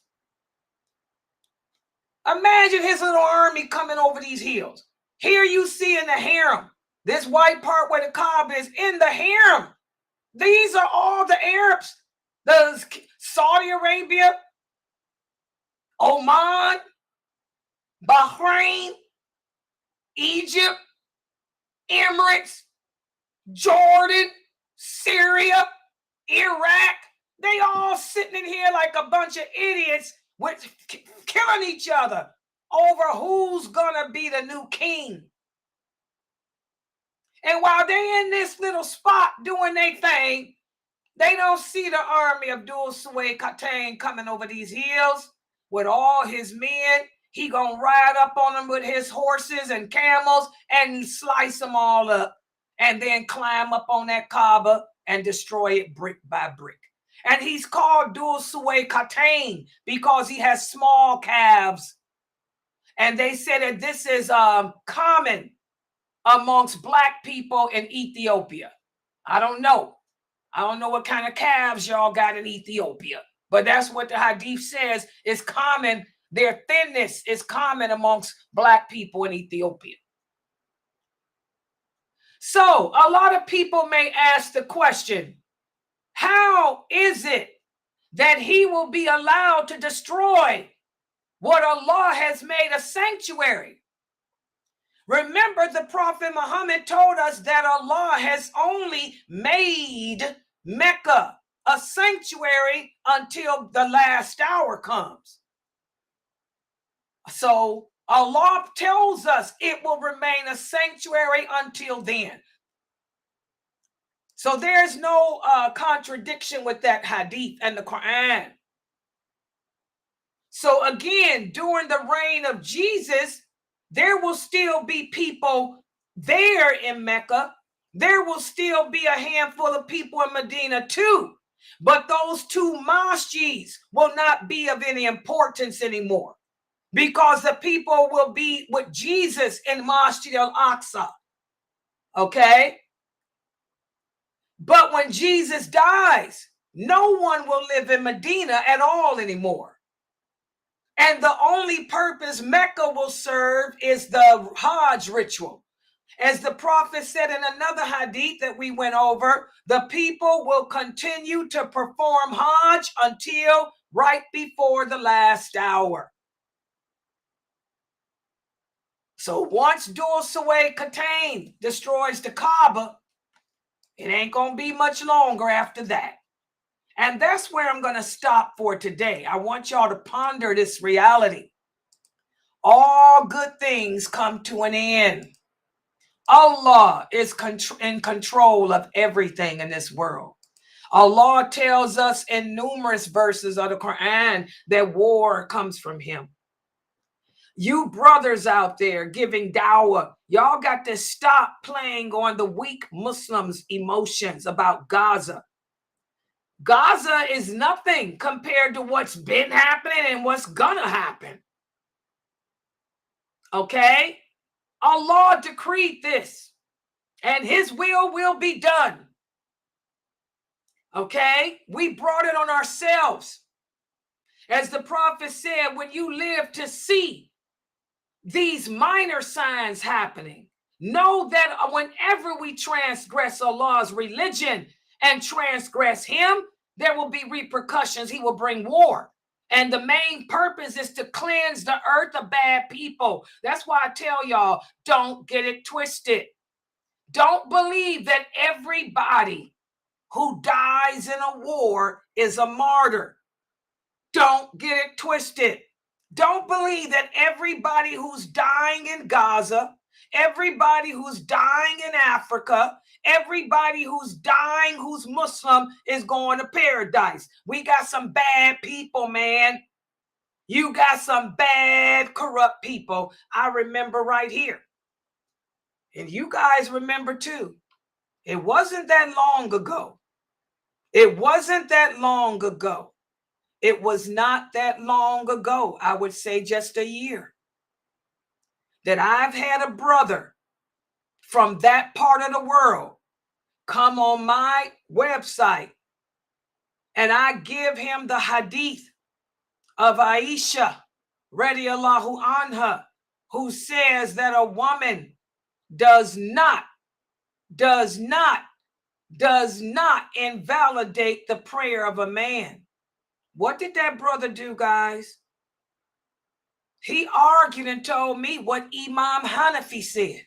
A: Imagine his little army coming over these hills. Here you see in the harem, this white part where the Kaaba is, in the harem. These are all the Arabs. The Saudi Arabia, Oman, Bahrain, Egypt, Emirates, Jordan, Syria, Iraq. They all sitting in here like a bunch of idiots, with killing each other over who's gonna be the new king. And while they in this little spot doing their thing, they don't see the army of Dhul Qarnayn coming over these hills with all his men. He gonna ride up on them with his horses and camels and slice them all up, and then climb up on that Kaaba and destroy it brick by brick. And he's called Dhul Qarnayn because he has small calves. And they say that this is common amongst black people in Ethiopia. I don't know. I don't know what kind of calves y'all got in Ethiopia, but that's what the hadith says is common. Their thinness is common amongst black people in Ethiopia. So a lot of people may ask the question, how is it that he will be allowed to destroy what Allah has made a sanctuary? Remember, the Prophet Muhammad told us that Allah has only made Mecca a sanctuary until the last hour comes. So Allah tells us it will remain a sanctuary until then. So there's no contradiction with that hadith and the Quran. So again, during the reign of Jesus, there will still be people there in Mecca. There will still be a handful of people in Medina too. But those two masjids will not be of any importance anymore, because the people will be with Jesus in Masjid al-Aqsa. Okay? But when Jesus dies, no one will live in Medina at all anymore. And the only purpose Mecca will serve is the Hajj ritual. As the prophet said in another hadith that we went over, the people will continue to perform Hajj until right before the last hour. So once Dul Saway Khatain destroys the Kaaba, it ain't going to be much longer after that. And that's where I'm going to stop for today. I want y'all to ponder this reality. All good things come to an end. Allah is in control of everything in this world. Allah tells us in numerous verses of the Quran that war comes from him. You brothers out there giving dawah, y'all got to stop playing on the weak Muslims' emotions about Gaza. Gaza is nothing compared to what's been happening and what's gonna happen. Okay? Allah decreed this, and his will be done. Okay? We brought it on ourselves. As the prophet said, when you live to see these minor signs happening, know that whenever we transgress Allah's religion and transgress him, there will be repercussions. He will bring war. And the main purpose is to cleanse the earth of bad people. That's why I tell y'all, don't get it twisted. Don't believe that everybody who dies in a war is a martyr. Don't get it twisted. Don't believe that everybody who's dying in Gaza, everybody who's dying in Africa, everybody who's dying who's Muslim is going to paradise. We got some bad people, man. You got some bad, corrupt people. I remember right here. And you guys remember too. It wasn't that long ago. It wasn't that long ago. It was not that long ago. I would say just a year. That I've had a brother from that part of the world come on my website, and I give him the hadith of Aisha radiallahu anha, who says that a woman does not invalidate the prayer of a man. What did that brother do, guys? He argued and told me what Imam Hanafi said.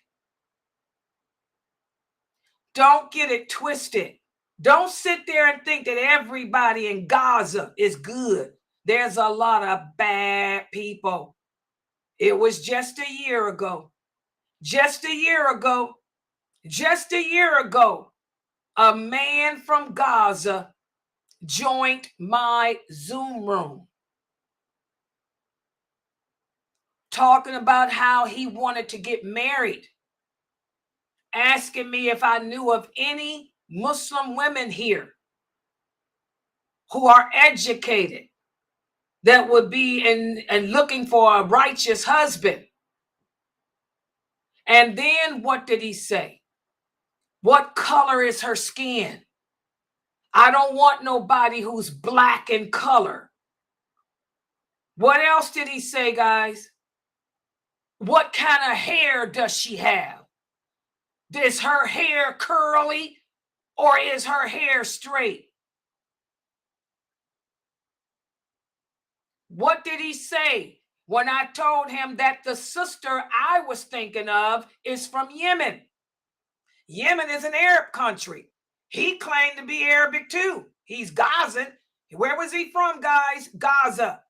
A: Don't get it twisted. Don't sit there and think that everybody in Gaza is good. There's a lot of bad people. It was just a year ago. Just a year ago. Just a year ago. A man from Gaza joined my Zoom room, talking about how he wanted to get married, asking me if I knew of any Muslim women here who are educated that would be in looking for a righteous husband. And then what did he say? What color is her skin? I don't want nobody who's black in color. What else did he say, guys? What kind of hair does she have? Is her hair curly or is her hair straight? What did he say when I told him that the sister I was thinking of is from Yemen? Yemen is an Arab country. He claimed to be Arabic too. He's Gazan. Where was he from, guys? Gaza.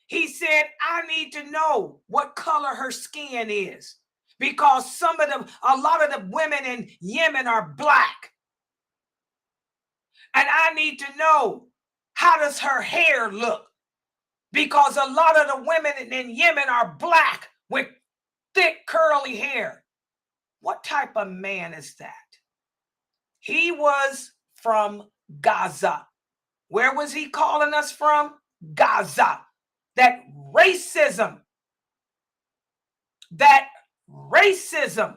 A: He said, I need to know what color her skin is, because a lot of the women in Yemen are black. And I need to know, how does her hair look? Because a lot of the women in Yemen are black with thick curly hair. What type of man is that? He was from Gaza. Where was he calling us from? Gaza. That racism. That racism.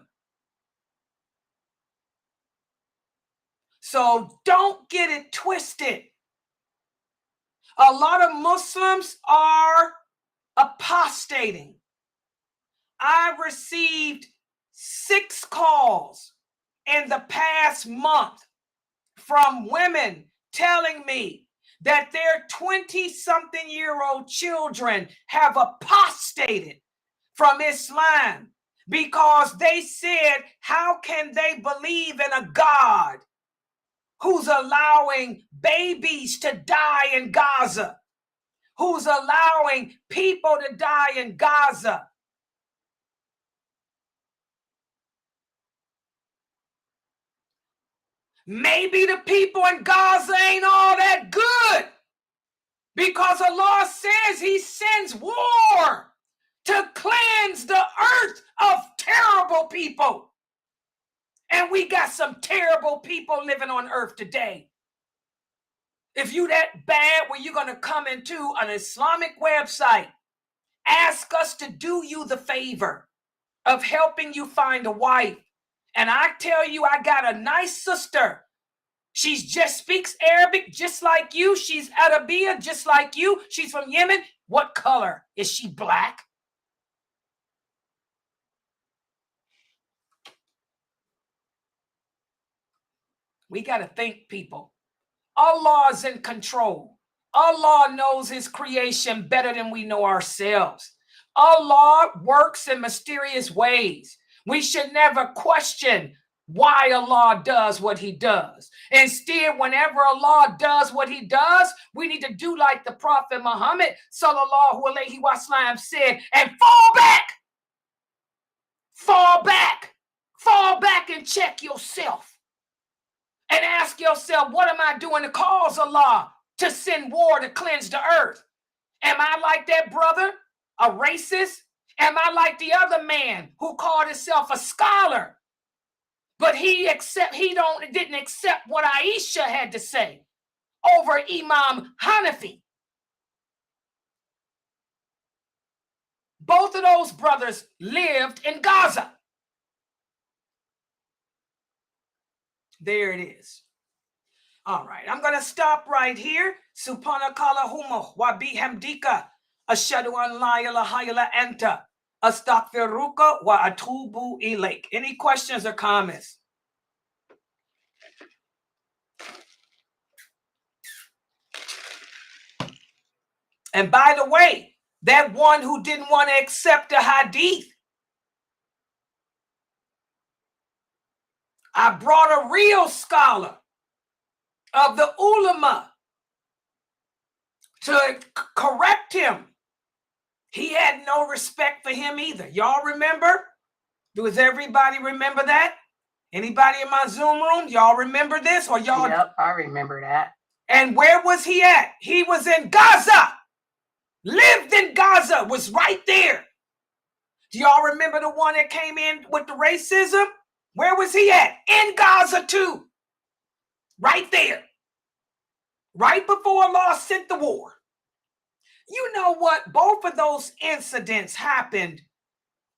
A: So don't get it twisted. A lot of Muslims are apostating. I received 6 calls in the past month from women telling me that their 20-something-year-old children have apostated from Islam because they said, how can they believe in a God who's allowing babies to die in Gaza, who's allowing people to die in Gaza? Maybe the people in Gaza ain't all that good, because Allah says he sends war to cleanse the earth of terrible people. And we got some terrible people living on earth today. If you that bad, where you're going to come into an Islamic website, ask us to do you the favor of helping you find a wife. And I tell you, I got a nice sister. She just speaks Arabic just like you. She's Arabiya just like you. She's from Yemen. What color? Is she black? We got to think, people. Allah is in control. Allah knows his creation better than we know ourselves. Allah works in mysterious ways. We should never question why Allah does what he does. Instead, whenever Allah does what he does, we need to do like the Prophet Muhammad sallallahu alaihi wasallam said, and fall back. Fall back. Fall back and check yourself. And ask yourself, what am I doing to cause Allah to send war to cleanse the earth? Am I like that brother, a racist? Am I like the other man who called himself a scholar, but he didn't accept what Aisha had to say over Imam Hanafi? Both of those brothers lived in Gaza. There it is. All right, I'm going to stop right here. Subhanakallahumma wa bihamdika ashhadu an la ilaha illa anta astaghfiruka wa atubu ilaik. Any questions or comments? And by the way, that one who didn't want to accept the hadith, I brought a real scholar of the ulama to correct him. He had no respect for him either. Y'all remember? Does everybody remember that? Anybody in my Zoom room? Y'all remember this? Or y'all?
B: Yep, I remember that.
A: And where was he at? He was in Gaza. Lived in Gaza. Was right there. Do y'all remember the one that came in with the racism? Where was he at? In Gaza too. Right there. Right before Allah sent the war. You know what? Both of those incidents happened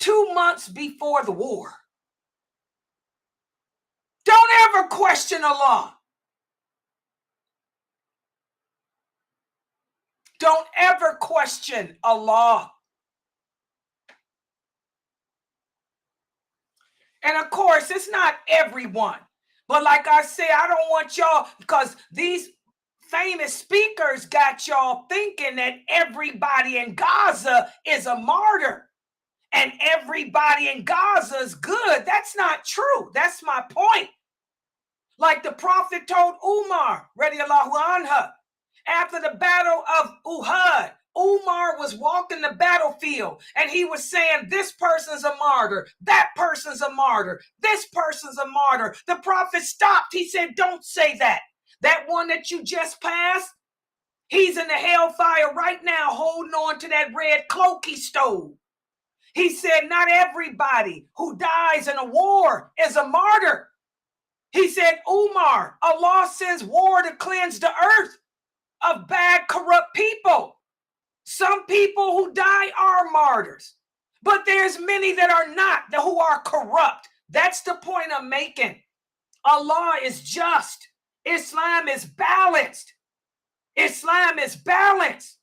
A: 2 months before the war. Don't ever question Allah. Don't ever question Allah. And of course, it's not everyone. But like I say, I don't want y'all, because these famous speakers got y'all thinking that everybody in Gaza is a martyr and everybody in Gaza is good. That's not true. That's my point. Like the Prophet told Umar, radiallahu anha, after the battle of Uhud, Umar was walking the battlefield and he was saying, this person's a martyr, that person's a martyr, this person's a martyr. The Prophet stopped. He said, don't say that. that one that you just passed, he's in the hellfire right now, holding on to that red cloak he stole. He said, not everybody who dies in a war is a martyr. He said, Umar, Allah sends war to cleanse the earth of bad, corrupt people. Some people who die are martyrs, but there's many that are not, who are corrupt. That's the point I'm making. Allah is just. Islam is balanced. Islam is balanced.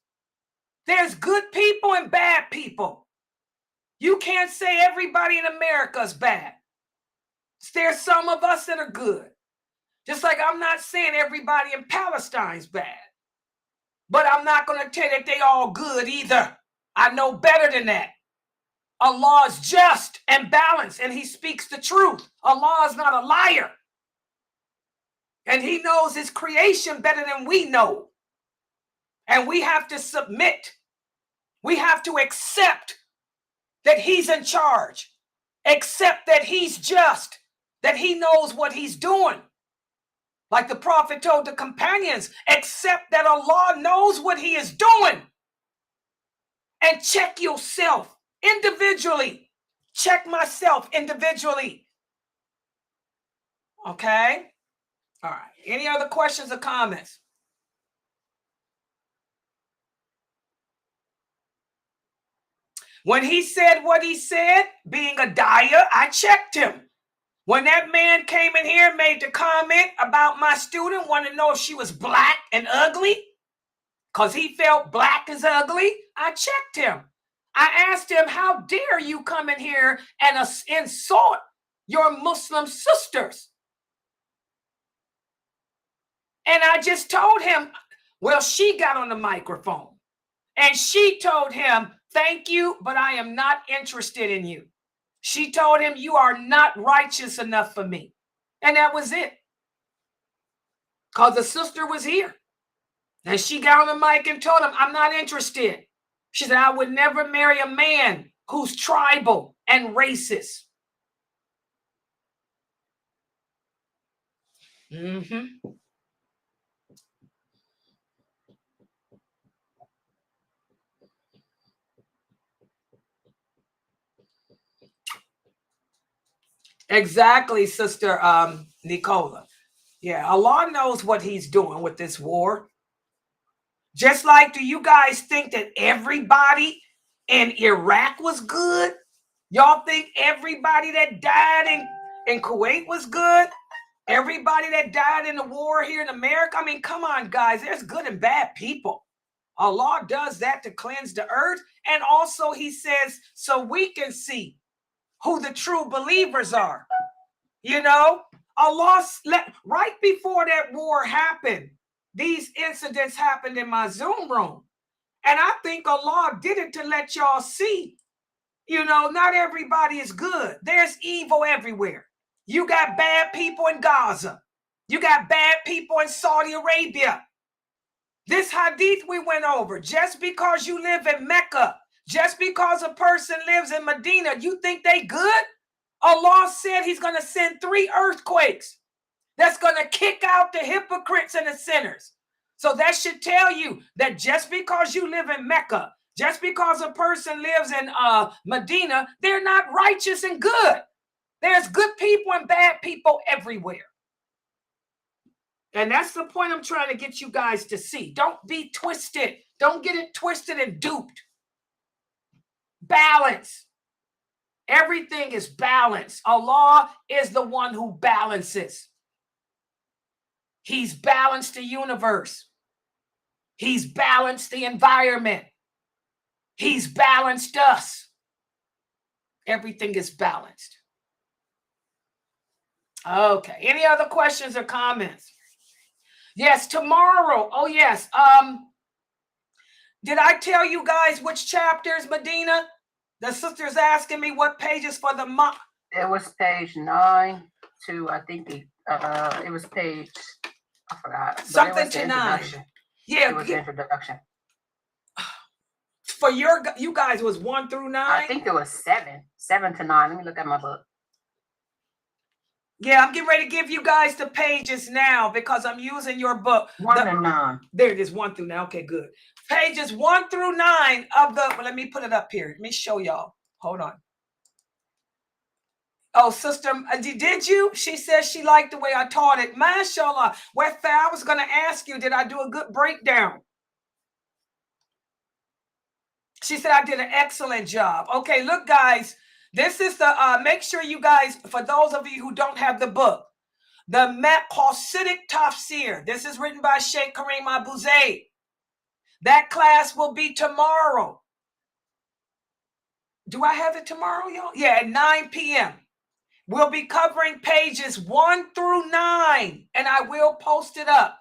A: There's good people and bad people. You can't say everybody in America is bad. There's some of us that are good. Just like I'm not saying everybody in Palestine's bad. But I'm not going to tell you that they all good either. I know better than that. Allah is just and balanced, and he speaks the truth. Allah is not a liar. And he knows his creation better than we know. And we have to submit. We have to accept that he's in charge. Accept that he's just, that he knows what he's doing. Like the Prophet told the companions, accept that Allah knows what he is doing. And check yourself individually. Check myself individually. Okay? All right. Any other questions or comments? When he said what he said, being a dyer, I checked him. When that man came in here and made the comment about my student, wanted to know if she was black and ugly, because he felt black is ugly, I checked him. I asked him, how dare you come in here and insult your Muslim sisters? And I just told him, well, she got on the microphone and she told him, thank you, but I am not interested in you. She told him, you are not righteous enough for me. And that was it. Because the sister was here. And she got on the mic and told him, I'm not interested. She said, I would never marry a man who's tribal and racist. Mm-hmm. Exactly, Sister Nicola. Yeah, Allah knows what he's doing with this war. Just like, do you guys think that everybody in Iraq was good? Y'all think everybody that died in Kuwait was good? Everybody that died in the war here in America? I mean, come on, guys. There's good and bad people. Allah does that to cleanse the earth. And also he says, so we can see who the true believers are. You know, Allah, right before that war happened, these incidents happened in my Zoom room. And I think Allah did it to let y'all see, you know, not everybody is good. There's evil everywhere. You got bad people in Gaza. You got bad people in Saudi Arabia. This hadith we went over, just because you live in Mecca, just because a person lives in Medina, you think they good? Allah said he's going to send 3 earthquakes that's going to kick out the hypocrites and the sinners. So that should tell you that just because you live in Mecca, just because a person lives in Medina, they're not righteous and good. There's good people and bad people everywhere. And that's the point I'm trying to get you guys to see. Don't be twisted. Don't get it twisted and duped. Balance. Everything is balanced. Allah is the one who balances. He's balanced the universe. He's balanced the environment. He's balanced us. Everything is balanced. Okay. Any other questions or comments? Yes, tomorrow. Oh, yes. Did I tell you guys which chapters, Medina? The sister's asking me what pages for the month.
B: It was page 9 to, I think, it was page, I forgot.
A: Something to 9. Yeah.
B: It was the introduction.
A: For you guys was 1 through 9?
B: I think it was 7 to 9. Let me look at my book.
A: Yeah, I'm getting ready to give you guys the pages now because I'm using your book.
B: 1 to 9.
A: There it is, 1 through 9. Okay, good. Pages 1 through 9 of the, well, let me put it up here. Let me show y'all. Hold on. Oh, sister, did you? She says she liked the way I taught it. Mashallah. Well, I was going to ask you, did I do a good breakdown? She said I did an excellent job. Okay, look, guys. This is the, make sure you guys, for those of you who don't have the book, the Hasidic Tafsir. This is written by Sheikh Kareem Abu Zaid. That class will be tomorrow. Do I have it tomorrow, y'all? Yeah, at 9 p.m. We'll be covering pages 1 through 9, and I will post it up.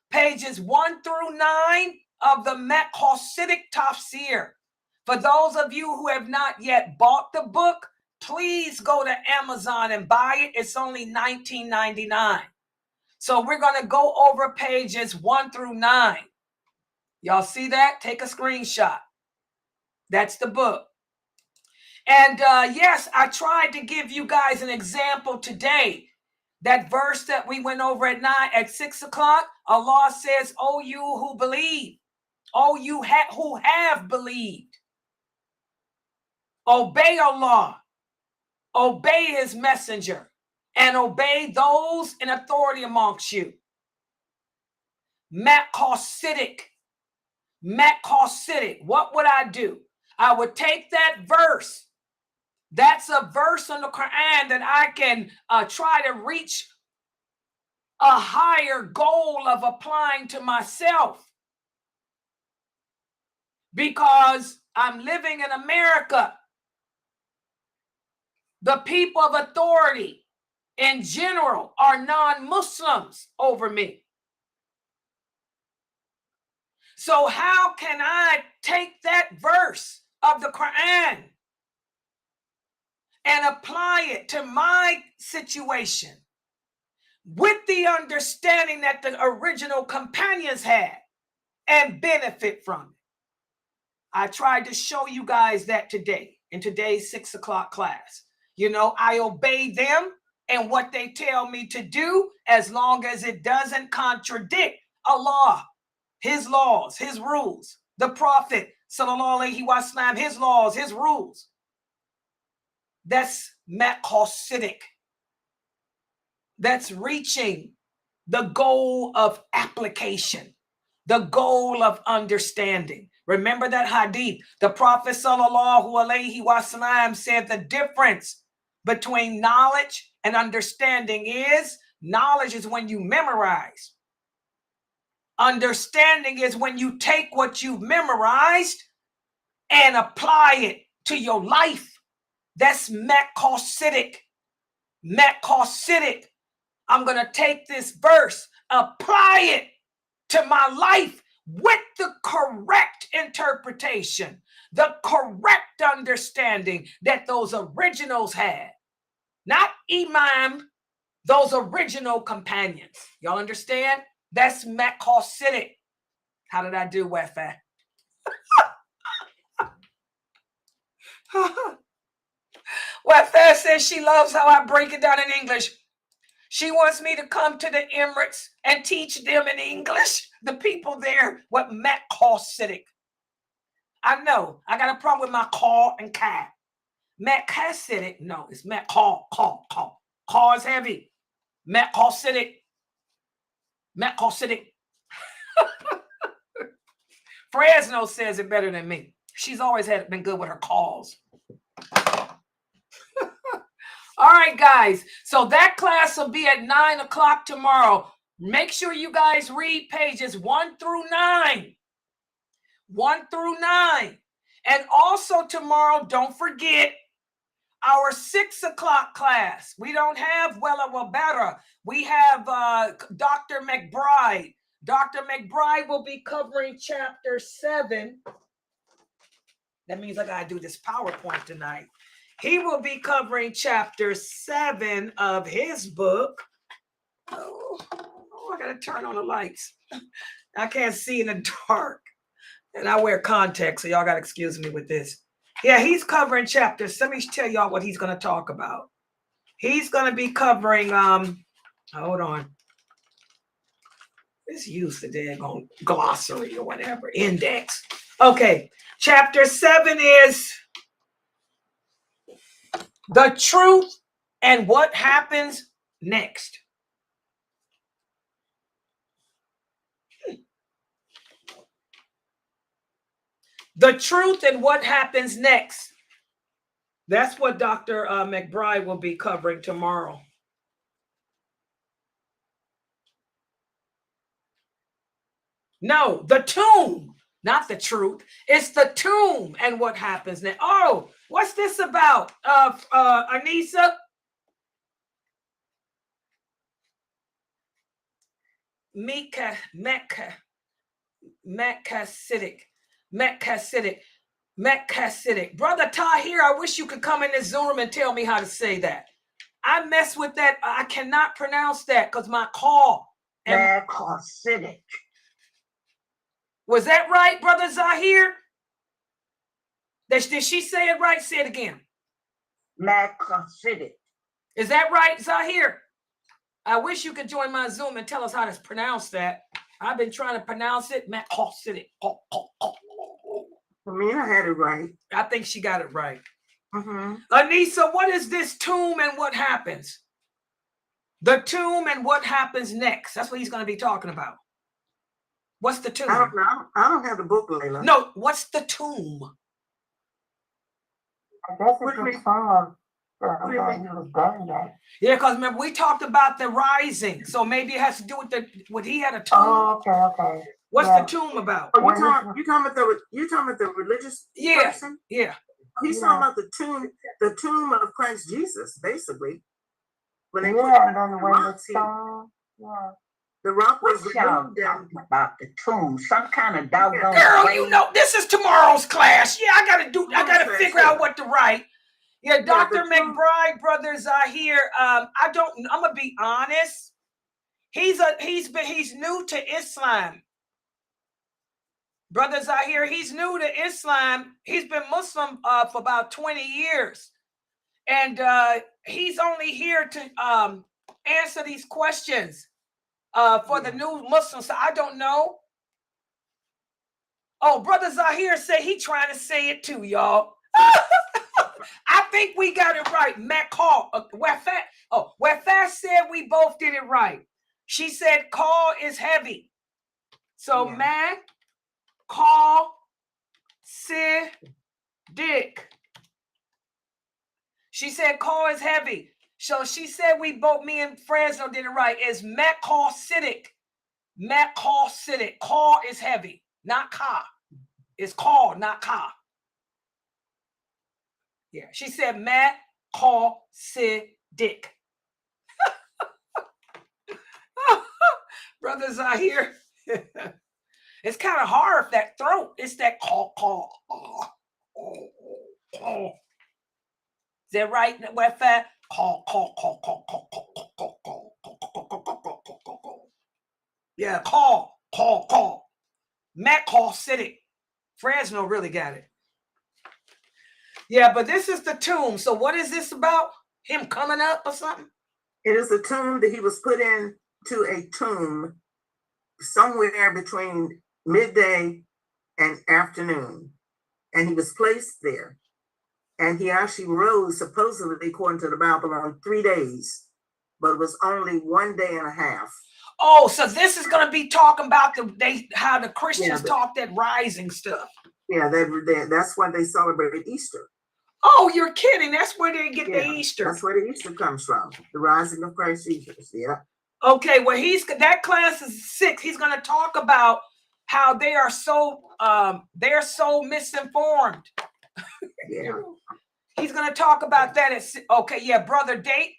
A: Pages 1 through 9 of the Hasidic Tafsir. For those of you who have not yet bought the book, please go to Amazon and buy it. It's only $19.99. So we're going to go over pages 1 through 9. Y'all see that? Take a screenshot. That's the book. And yes, I tried to give you guys an example today. That verse that we went over at 6 o'clock, Allah says, "Oh, you who believe, oh, you who have believed, obey Allah, obey his messenger, and obey those in authority amongst you." Hasidic. What would I do? I would take that verse. That's a verse in the Quran that I can try to reach a higher goal of applying to myself. Because I'm living in America. The people of authority in general are non-Muslims over me. So how can I take that verse of the Quran and apply it to my situation with the understanding that the original companions had and benefit from it? I tried to show you guys that today in today's 6 o'clock class. You know, I obey them and what they tell me to do as long as it doesn't contradict Allah, his laws, his rules, the Prophet, sallallahu alaihi wasallam, his laws, his rules. That's Hasidic. That's reaching the goal of application, the goal of understanding. Remember that hadith. The Prophet sallallahu alaihi wasallam said the difference between knowledge and understanding is knowledge is when you memorize. Understanding is when you take what you've memorized and apply it to your life. That's Hasidic. Hasidic. I'm going to take this verse, apply it to my life with the correct interpretation, the correct understanding that those originals had. Not imam, those original companions. Y'all understand? That's Hasidic. How did I do, Wi-Fi? Wi-Fi says she loves how I break it down in English. She wants me to come to the Emirates and teach them in English, the people there, what Hasidic. I know. I got a problem with my call and cat. Hasidic. No, it's call. Call is heavy. Hasidic. Fresno says it better than me. She's always been good with her calls. All right, guys. So that class will be at 9 o'clock tomorrow. Make sure you guys read pages 1 through 9. 1 through 9. And also tomorrow, don't forget our 6 o'clock class. We don't have Wella Wabera. We have Dr. McBride. Dr. McBride will be covering chapter 7. That means I got to do this PowerPoint tonight. He will be covering chapter 7 of his book. Oh, I got to turn on the lights. I can't see in the dark. And I wear contacts, so y'all got to excuse me with this. Yeah, he's covering chapters. Let me tell y'all what he's going to talk about. He's going to be covering, hold on. Let's use the daggone glossary or whatever, index. Okay, chapter 7 is the truth and what happens next. The truth and what happens next. That's what Dr. McBride will be covering tomorrow. No, the tomb, not the truth. It's the tomb and what happens next. Oh, what's this about, Anissa? Mecca City. Brother Tahir, I wish you could come in this Zoom and tell me how to say that. I mess with that. I cannot pronounce that because my call.
E: Mecca City.
A: Was that right, Brother Zahir? Did she say it right? Say it again.
E: Mecca City.
A: Is that right, Zahir? I wish you could join my Zoom and tell us how to pronounce that. I've been trying to pronounce it. Mecca City.
E: I mean, I had it right.
A: I think she got it right. Anissa, what is this tomb and what happens? The tomb and what happens next. That's what he's going to be talking about. What's the tomb?
E: I don't have the book, Layla.
A: No, what's the tomb?
C: I guess it's the song that he was buried at.
A: Yeah, because remember we talked about the rising, so maybe it has to do with what he had a tomb.
C: Oh, okay.
A: What's the tomb about?
E: Oh, you talking about the religious person?
A: Yeah.
E: He's talking about the tomb of Christ Jesus, basically. When they
C: and then when the stone,
E: the rock was removed
F: about the tomb, some kind of doggone.
A: Girl, you know this is tomorrow's class. Yeah, I gotta figure out what to write. Yeah, Dr. McBride, Brother Zahir. I'm gonna be honest. He's new to Islam. Brother Zahir, he's new to Islam. He's been Muslim for about 20 years. And he's only here to answer these questions for the new Muslims. So I don't know. Oh, Brother Zahir said he trying to say it too, y'all. I think we got it right. Matt call. Wefat said we both did it right. She said call is heavy. So Matt, call, Sid, Dick. She said call is heavy. So she said we both, me and Fresno did it right. It's Matt call Siddiq. Matt call Siddiq. Call is heavy, not ka. It's call, not ka. Yeah, she said Matt call Siddiq. Brother Zahir. It's kind of hard, that throat. It's that call. Is that right? Wefat? Call. Yeah, call. Matt call City. Fresno really got it. Yeah, but this is the tomb. So what is this about? Him coming up or something?
E: It is a tomb that he was put into a tomb somewhere between midday and afternoon. And he was placed there. And he actually rose, supposedly, according to the Bible, on 3 days. But it was only 1 day and a half.
A: Oh, so this is going to be talking about how the Christians talk that rising stuff.
E: Yeah, that's why they celebrate Easter.
A: Oh, you're kidding. That's where they get the Easter.
E: That's where the Easter comes from. The rising of Christ Jesus. Yeah.
A: Okay, well, that class is 6. He's going to talk about how they are so misinformed.
E: Yeah.
A: He's going to talk about that. Okay, yeah, Brother Dave.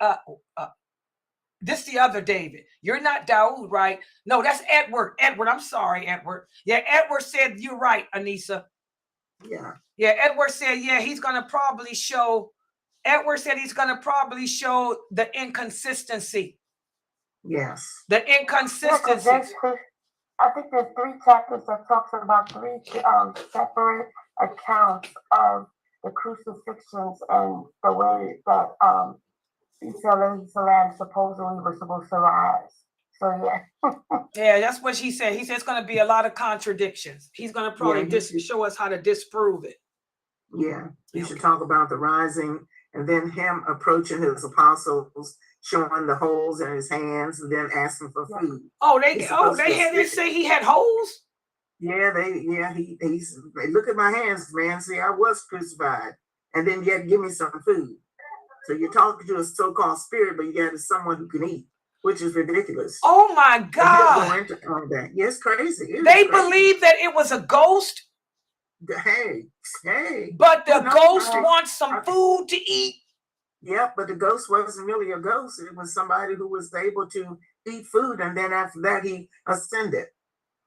A: This is the other David. You're not Daoud, right? No, that's Edward. I'm sorry, Edward. Yeah, Edward said you're right, Anissa.
E: Yeah.
A: Yeah, Edward said, he's going to probably show. Edward said he's going to probably show the inconsistency.
E: Yes.
A: The inconsistency.
C: I think there's 3 chapters that talks about 3 separate accounts of the crucifixions and the way that Islam supposedly was supposed to rise. So yeah.
A: Yeah, that's what she said. He said it's going to be a lot of contradictions. He's going to probably show us how to disprove it.
E: Yeah, you should talk about the rising, and then him approaching his apostles, showing the holes in his hands, and then asking for food.
A: Oh, they say he had holes.
E: Yeah, he's look at my hands, man. See, I was crucified, and then yet give me some food. So you're talking to a so-called spirit, but you got someone who can eat, which is ridiculous.
A: Oh my God!
E: Yeah, it's crazy.
A: They believe that it was a ghost.
E: Hey.
A: But the ghost wants some food to eat.
E: Yeah, but the ghost wasn't really a ghost. It was somebody who was able to eat food, and then after that, he ascended.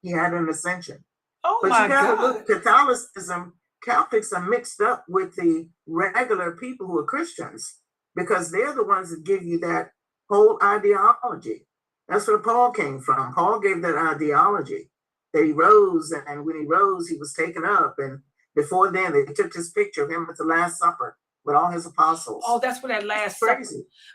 E: He had an ascension.
A: Oh
E: but
A: my
E: you gotta
A: God!
E: Look, Catholicism, Catholics are mixed up with the regular people who are Christians because they're the ones that give you that whole ideology. That's where Paul came from. Paul gave that ideology. That he rose, and when he rose, he was taken up. And before then, they took this picture of him at the Last Supper with all his apostles.
A: Oh, that's where that Last
E: Supper.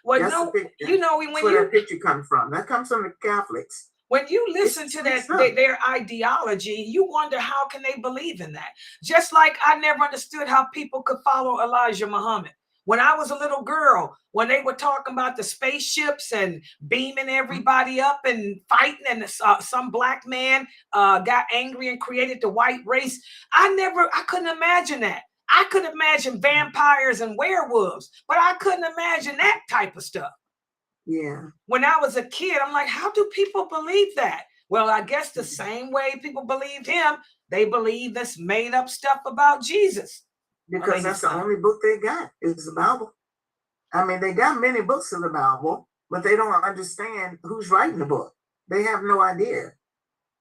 A: Well, no, you know, when
E: where that picture comes from. That comes from the Catholics.
A: When you listen to their ideology, you wonder how can they believe in that? Just like I never understood how people could follow Elijah Muhammad. When I was a little girl, when they were talking about the spaceships and beaming everybody up and fighting, and some black man got angry and created the white race, I couldn't imagine that. I could imagine vampires and werewolves, but I couldn't imagine that type of stuff.
E: Yeah.
A: When I was a kid, I'm like, how do people believe that? Well, I guess the same way people believed him, they believe this made up stuff about Jesus.
E: Because that's the only book they got is the Bible. I mean, they got many books of the Bible, but they don't understand who's writing the book. They have no idea.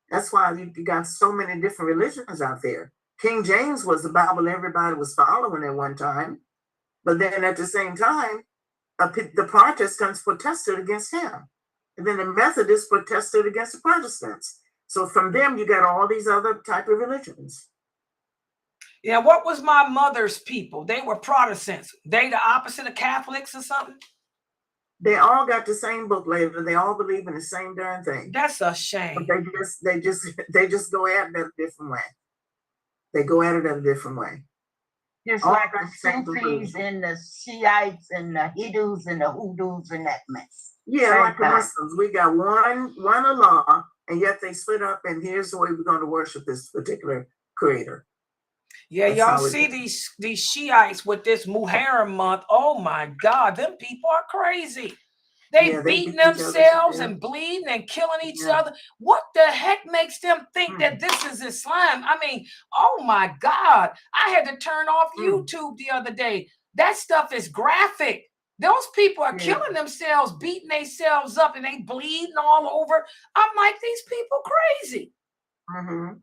E: That's why you got so many different religions out there. King James was the Bible everybody was following at one time. But then at the same time, the Protestants protested against him. And then the Methodists protested against the Protestants. So from them, you got all these other type of religions.
A: Yeah, what was my mother's people? They were Protestants. They the opposite of Catholics or something?
E: They all got the same book later. They all believe in the same darn thing.
A: That's a shame.
E: But they just go at it a different way. They go at it in a different way.
F: Just like the Sufis and the Shiites and the Hindus and the Hoodoos and that mess.
E: Yeah, like the Muslims. We got one Allah, and yet they split up, and here's the way we're going to worship this particular creator.
A: Yeah, y'all see these Shiites with this Muharram month. Oh my God, them people are crazy. They beating themselves and bleeding and killing each other. What the heck makes them think that this is Islam? I mean, oh my God. I had to turn off YouTube the other day. That stuff is graphic. Those people are killing themselves, beating themselves up, and they bleeding all over. I'm like, these people crazy.
E: Mm-hmm.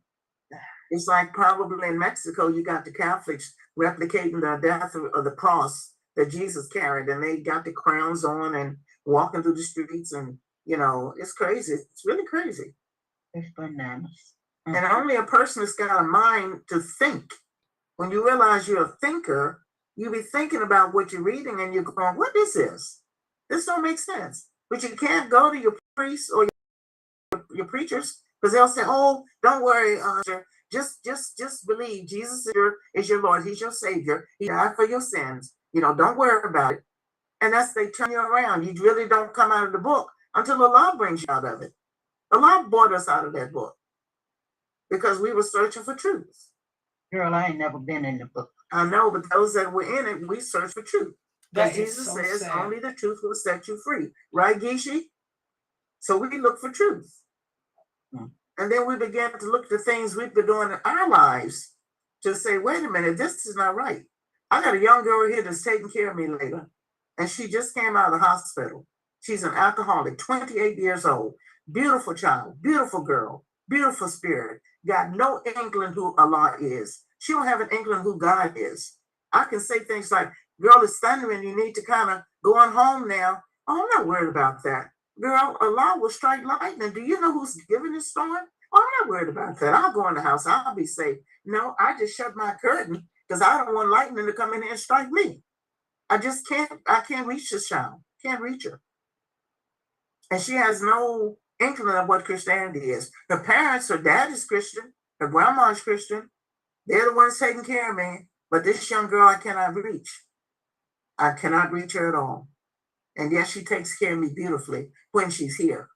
E: It's like probably in Mexico, you got the Catholics replicating the death of the cross that Jesus carried, and they got the crowns on and walking through the streets, and you know, it's crazy. It's really crazy.
F: It's bananas.
E: And only a person that's got a mind to think. When you realize you're a thinker, you be thinking about what you're reading, and you're going, "What is this? This don't make sense." But you can't go to your priests or your preachers because they'll say, "Oh, don't worry, just believe Jesus is your Lord. He's your Savior. He died for your sins. You know, don't worry about it." And they turn you around. You really don't come out of the book until Allah brings you out of it. Allah brought us out of that book because we were searching for truth.
F: Girl, I ain't never been in the book.
E: I know, but those that were in it, we search for truth. Because Jesus says
A: sad.
E: Only the truth will set you free. Right, Gishi? So we look for truth. And then we began to look at the things we've been doing in our lives to say, wait a minute, this is not right. I got a young girl here that's taking care of me later. And she just came out of the hospital. She's an alcoholic, 28 years old. Beautiful child, beautiful girl, beautiful spirit. Got no inkling who Allah is. She don't have an inkling who God is. I can say things like, girl, it's thundering. You need to kind of go on home now. Oh, I'm not worried about that. Girl, Allah will strike lightning. Do you know who's giving this storm? Oh, I'm not worried about that. I'll go in the house. I'll be safe. No, I just shut my curtain because I don't want lightning to come in here and strike me. I can't reach this child. Can't reach her. And she has no inkling of what Christianity is. Her parents, her dad is Christian, her grandma is Christian. They're the ones taking care of me. But this young girl, I cannot reach. I cannot reach her at all. And yes, she takes care of me beautifully when she's here.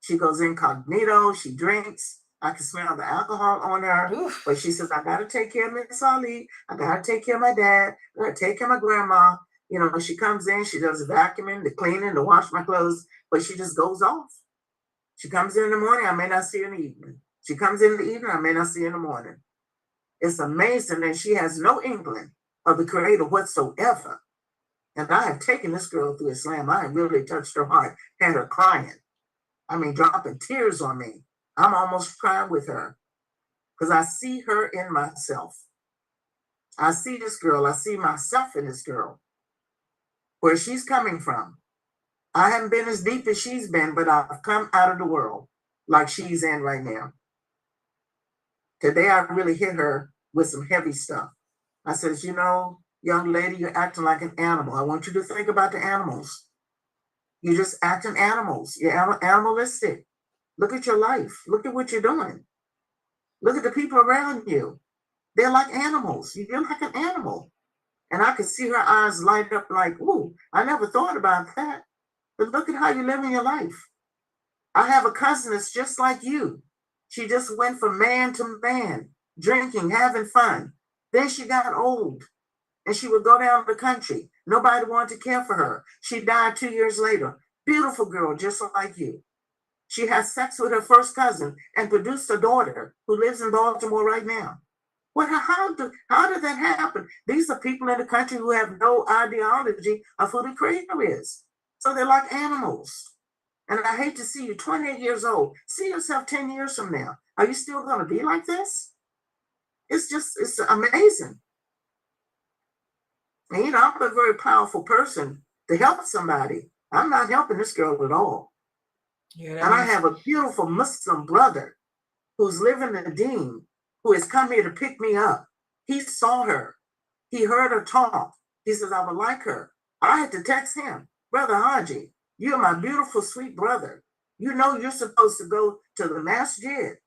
E: She goes incognito, she drinks. I can smell the alcohol on her.
A: Oof.
E: But she says, I got to take care of Miss Ali. I got to take care of my dad. I got to take care of my grandma. You know, she comes in, she does the vacuuming, the cleaning, the wash my clothes, but she just goes off. She comes in the morning, I may not see her in the evening. She comes in the evening, I may not see her in the morning. It's amazing that she has no inkling of the Creator whatsoever. And I have taken this girl through Islam. I have really touched her heart, had her crying. I mean, dropping tears on me. I'm almost crying with her because I see her in myself. I see this girl. I see myself in this girl, where she's coming from. I haven't been as deep as she's been, but I've come out of the world like she's in right now. Today, I really hit her with some heavy stuff. I says, you know, young lady, you're acting like an animal. I want you to think about the animals. You're just acting animals. You're animalistic. Look at your life. Look at what you're doing. Look at the people around you. They're like animals. You're like an animal. And I could see her eyes light up like, ooh, I never thought about that. But look at how you're living your life. I have a cousin that's just like you. She just went from man to man, drinking, having fun. Then she got old and she would go down to the country. Nobody wanted to care for her. She died 2 years later. Beautiful girl, just like you. She has sex with her first cousin and produced a daughter who lives in Baltimore right now. Well, how did that happen? These are people in the country who have no ideology of who the Creator is. So they're like animals. And I hate to see you 28 years old. See yourself 10 years from now. Are you still going to be like this? It's amazing. And, you know, I'm a very powerful person to help somebody. I'm not helping this girl at all.
A: Yeah,
E: and I have a beautiful Muslim brother who's living in Deen, who has come here to pick me up. He saw her. He heard her talk. He says, I would like her. I had to text him, Brother Haji, you're my beautiful, sweet brother. You know you're supposed to go to the masjid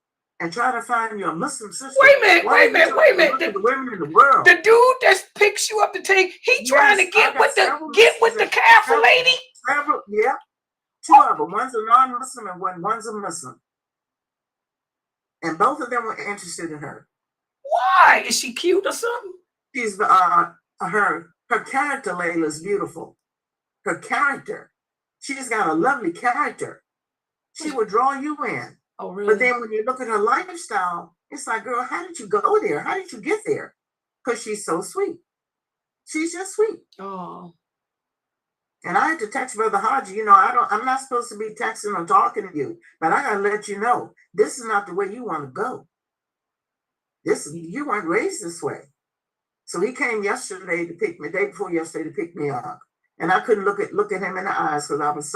E: and try to find your Muslim sister.
A: Wait a minute.
E: The women in the world.
A: The dude that picks you up to take, he trying to get with the Kafir lady?
E: Several, yeah. Two of them. One's a non-Muslim and one's a Muslim. And both of them were interested in her.
A: Why? Is she cute or something?
E: She's her character, Layla, is beautiful. Her character. She's got a lovely character. She will draw you in.
A: Oh, really?
E: But then when you look at her lifestyle, it's like, girl, how did you go there? How did you get there? Because she's so sweet. She's just sweet.
A: Oh.
E: And I had to text Brother Haji, you know, I'm not supposed to be texting or talking to you, but I gotta let you know, this is not the way you want to go. You weren't raised this way. So he came yesterday to pick me, day before yesterday to pick me up. And I couldn't look at him in the eyes because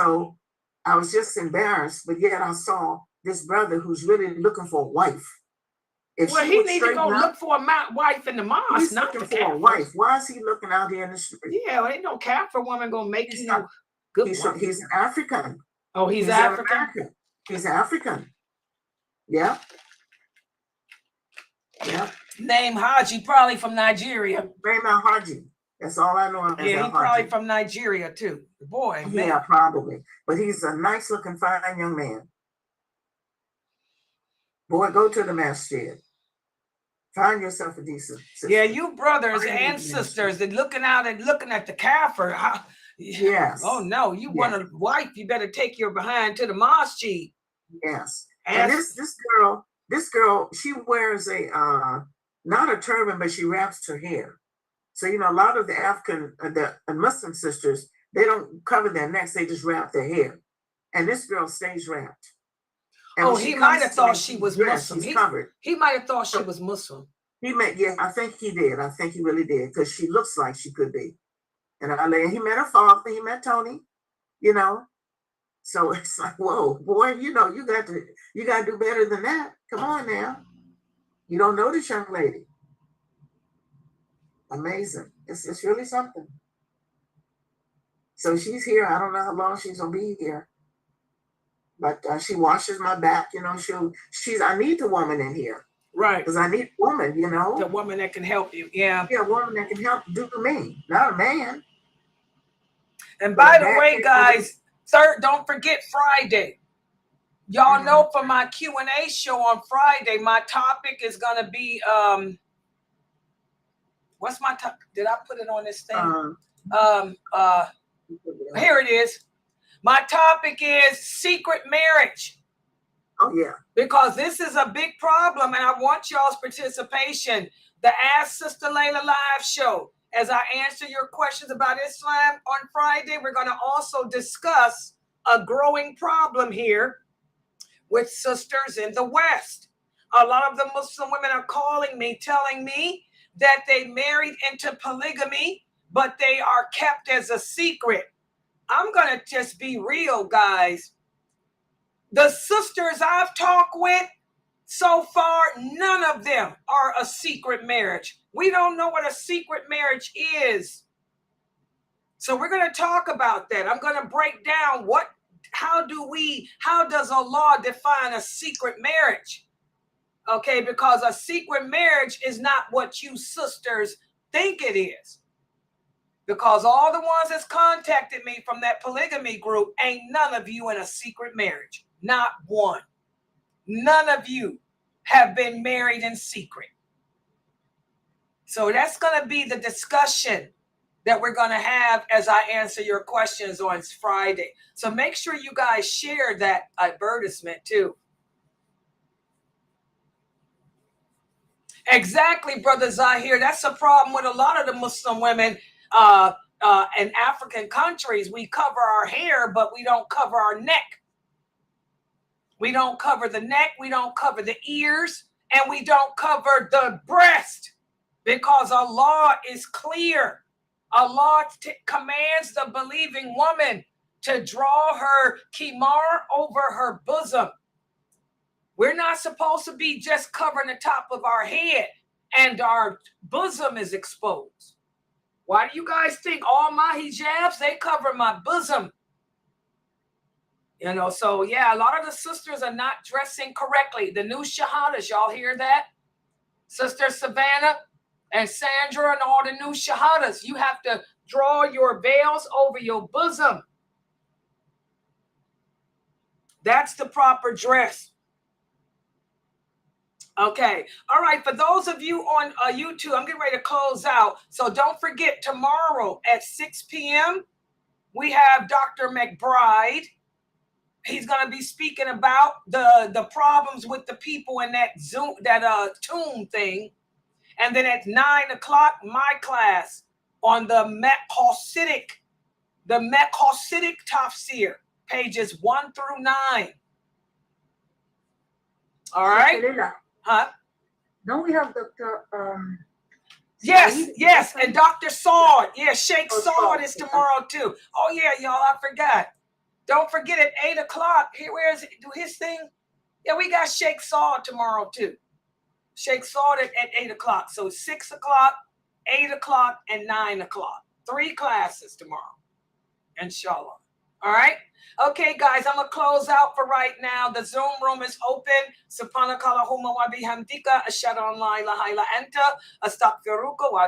E: I was just embarrassed, but yet I saw this brother who's really looking for a wife.
A: Well, he needs to go look for a wife in the mosque,
E: he's
A: not
E: looking
A: the
E: for a wife. Why is he looking out here in the street?
A: Yeah, well, ain't no Kafir woman gonna make you no good wife.
E: He's an African.
A: Oh, he's African?
E: He's African. Yeah. Yeah.
A: Name Haji, probably from Nigeria.
E: Name Haji. That's all I know.
A: Yeah, he's probably from Nigeria too. Boy, man.
E: Yeah, probably. But he's a nice looking, fine young man. Boy, go to the masjid. Find yourself a decent sister.
A: Yeah, you brothers and sisters that looking out and looking at the Kafir.
E: Yes.
A: Oh no, you want a wife, you better take your behind to the masjid.
E: Yes. And this girl, she wears a not a turban, but she wraps her hair. So, you know, a lot of the African, the Muslim sisters, they don't cover their necks, they just wrap their hair. And this girl stays wrapped. And
A: he might have thought she was Muslim.
E: She's covered.
A: He might have thought she was Muslim.
E: I think he did. I think he really did, because she looks like she could be. And he met her father, he met Tony, you know. So it's like, whoa, boy, you know, you got to do better than that. Come on now. You don't know this young lady. Amazing. It's really something. So she's here. I don't know how long she's gonna be here, but she washes my back. You know, I need the woman in here.
A: Right.
E: Because I need a woman, you know.
A: The woman that can help you. Yeah.
E: Yeah, a woman that can help do me, not a man.
A: And by the way, guys, don't forget Friday. Y'all know for my Q&A show on Friday, my topic is going to be, what's my topic? Did I put it on this thing? Here it is. My topic is secret marriage.
E: Oh, yeah.
A: Because this is a big problem, and I want y'all's participation. The Ask Sister Layla live show. As I answer your questions about Islam on Friday, we're going to also discuss a growing problem here with sisters in the West. A lot of the Muslim women are calling me, telling me that they married into polygamy, but they are kept as a secret. I'm going to just be real, guys. The sisters I've talked with so far, none of them are a secret marriage. We don't know what a secret marriage is. So we're going to talk about that. I'm going to break down how does Allah define a secret marriage? Okay, because a secret marriage is not what you sisters think it is. Because all the ones that's contacted me from that polygamy group, ain't none of you in a secret marriage. Not one. None of you have been married in secret. So that's going to be the discussion that we're going to have as I answer your questions on Friday. So make sure you guys share that advertisement too. Exactly, Brother Zahir. That's a problem with a lot of the Muslim women in African countries. We cover our hair, but we don't cover our neck. We don't cover the neck. We don't cover the ears. And we don't cover the breast because Allah is clear. Allah commands the believing woman to draw her khimar over her bosom. We're not supposed to be just covering the top of our head and our bosom is exposed. Why do you guys think all my hijabs, they cover my bosom? You know, so yeah, a lot of the sisters are not dressing correctly. The new shahadas, y'all hear that? Sister Savannah and Sandra and all the new shahadas, you have to draw your veils over your bosom. That's the proper dress. Okay. All right. For those of you on YouTube, I'm getting ready to close out. So don't forget, tomorrow at 6 p.m., we have Dr. McBride. He's going to be speaking about the problems with the people in that tomb thing. And then at 9 o'clock, my class on the Hasidic tafsir, pages 1 through 9. All right. Huh?
F: Don't we have Dr.
A: Yes, and Dr. Saud. Yeah, Sheikh Saud is tomorrow too. Oh yeah, y'all, I forgot. Don't forget at 8 o'clock. Here, where is it? Do his thing? Yeah, we got Sheikh Saud tomorrow too. Sheikh Saud at 8 o'clock. So 6 o'clock, 8 o'clock, and 9 o'clock. 3 classes tomorrow. Inshallah. All right. Okay, guys, I'm going to close out for right now. The Zoom room is open. Subhanakallahumma wa bihamdika. Ashhadu an la ilaha illa anta. Astaghfiruka wa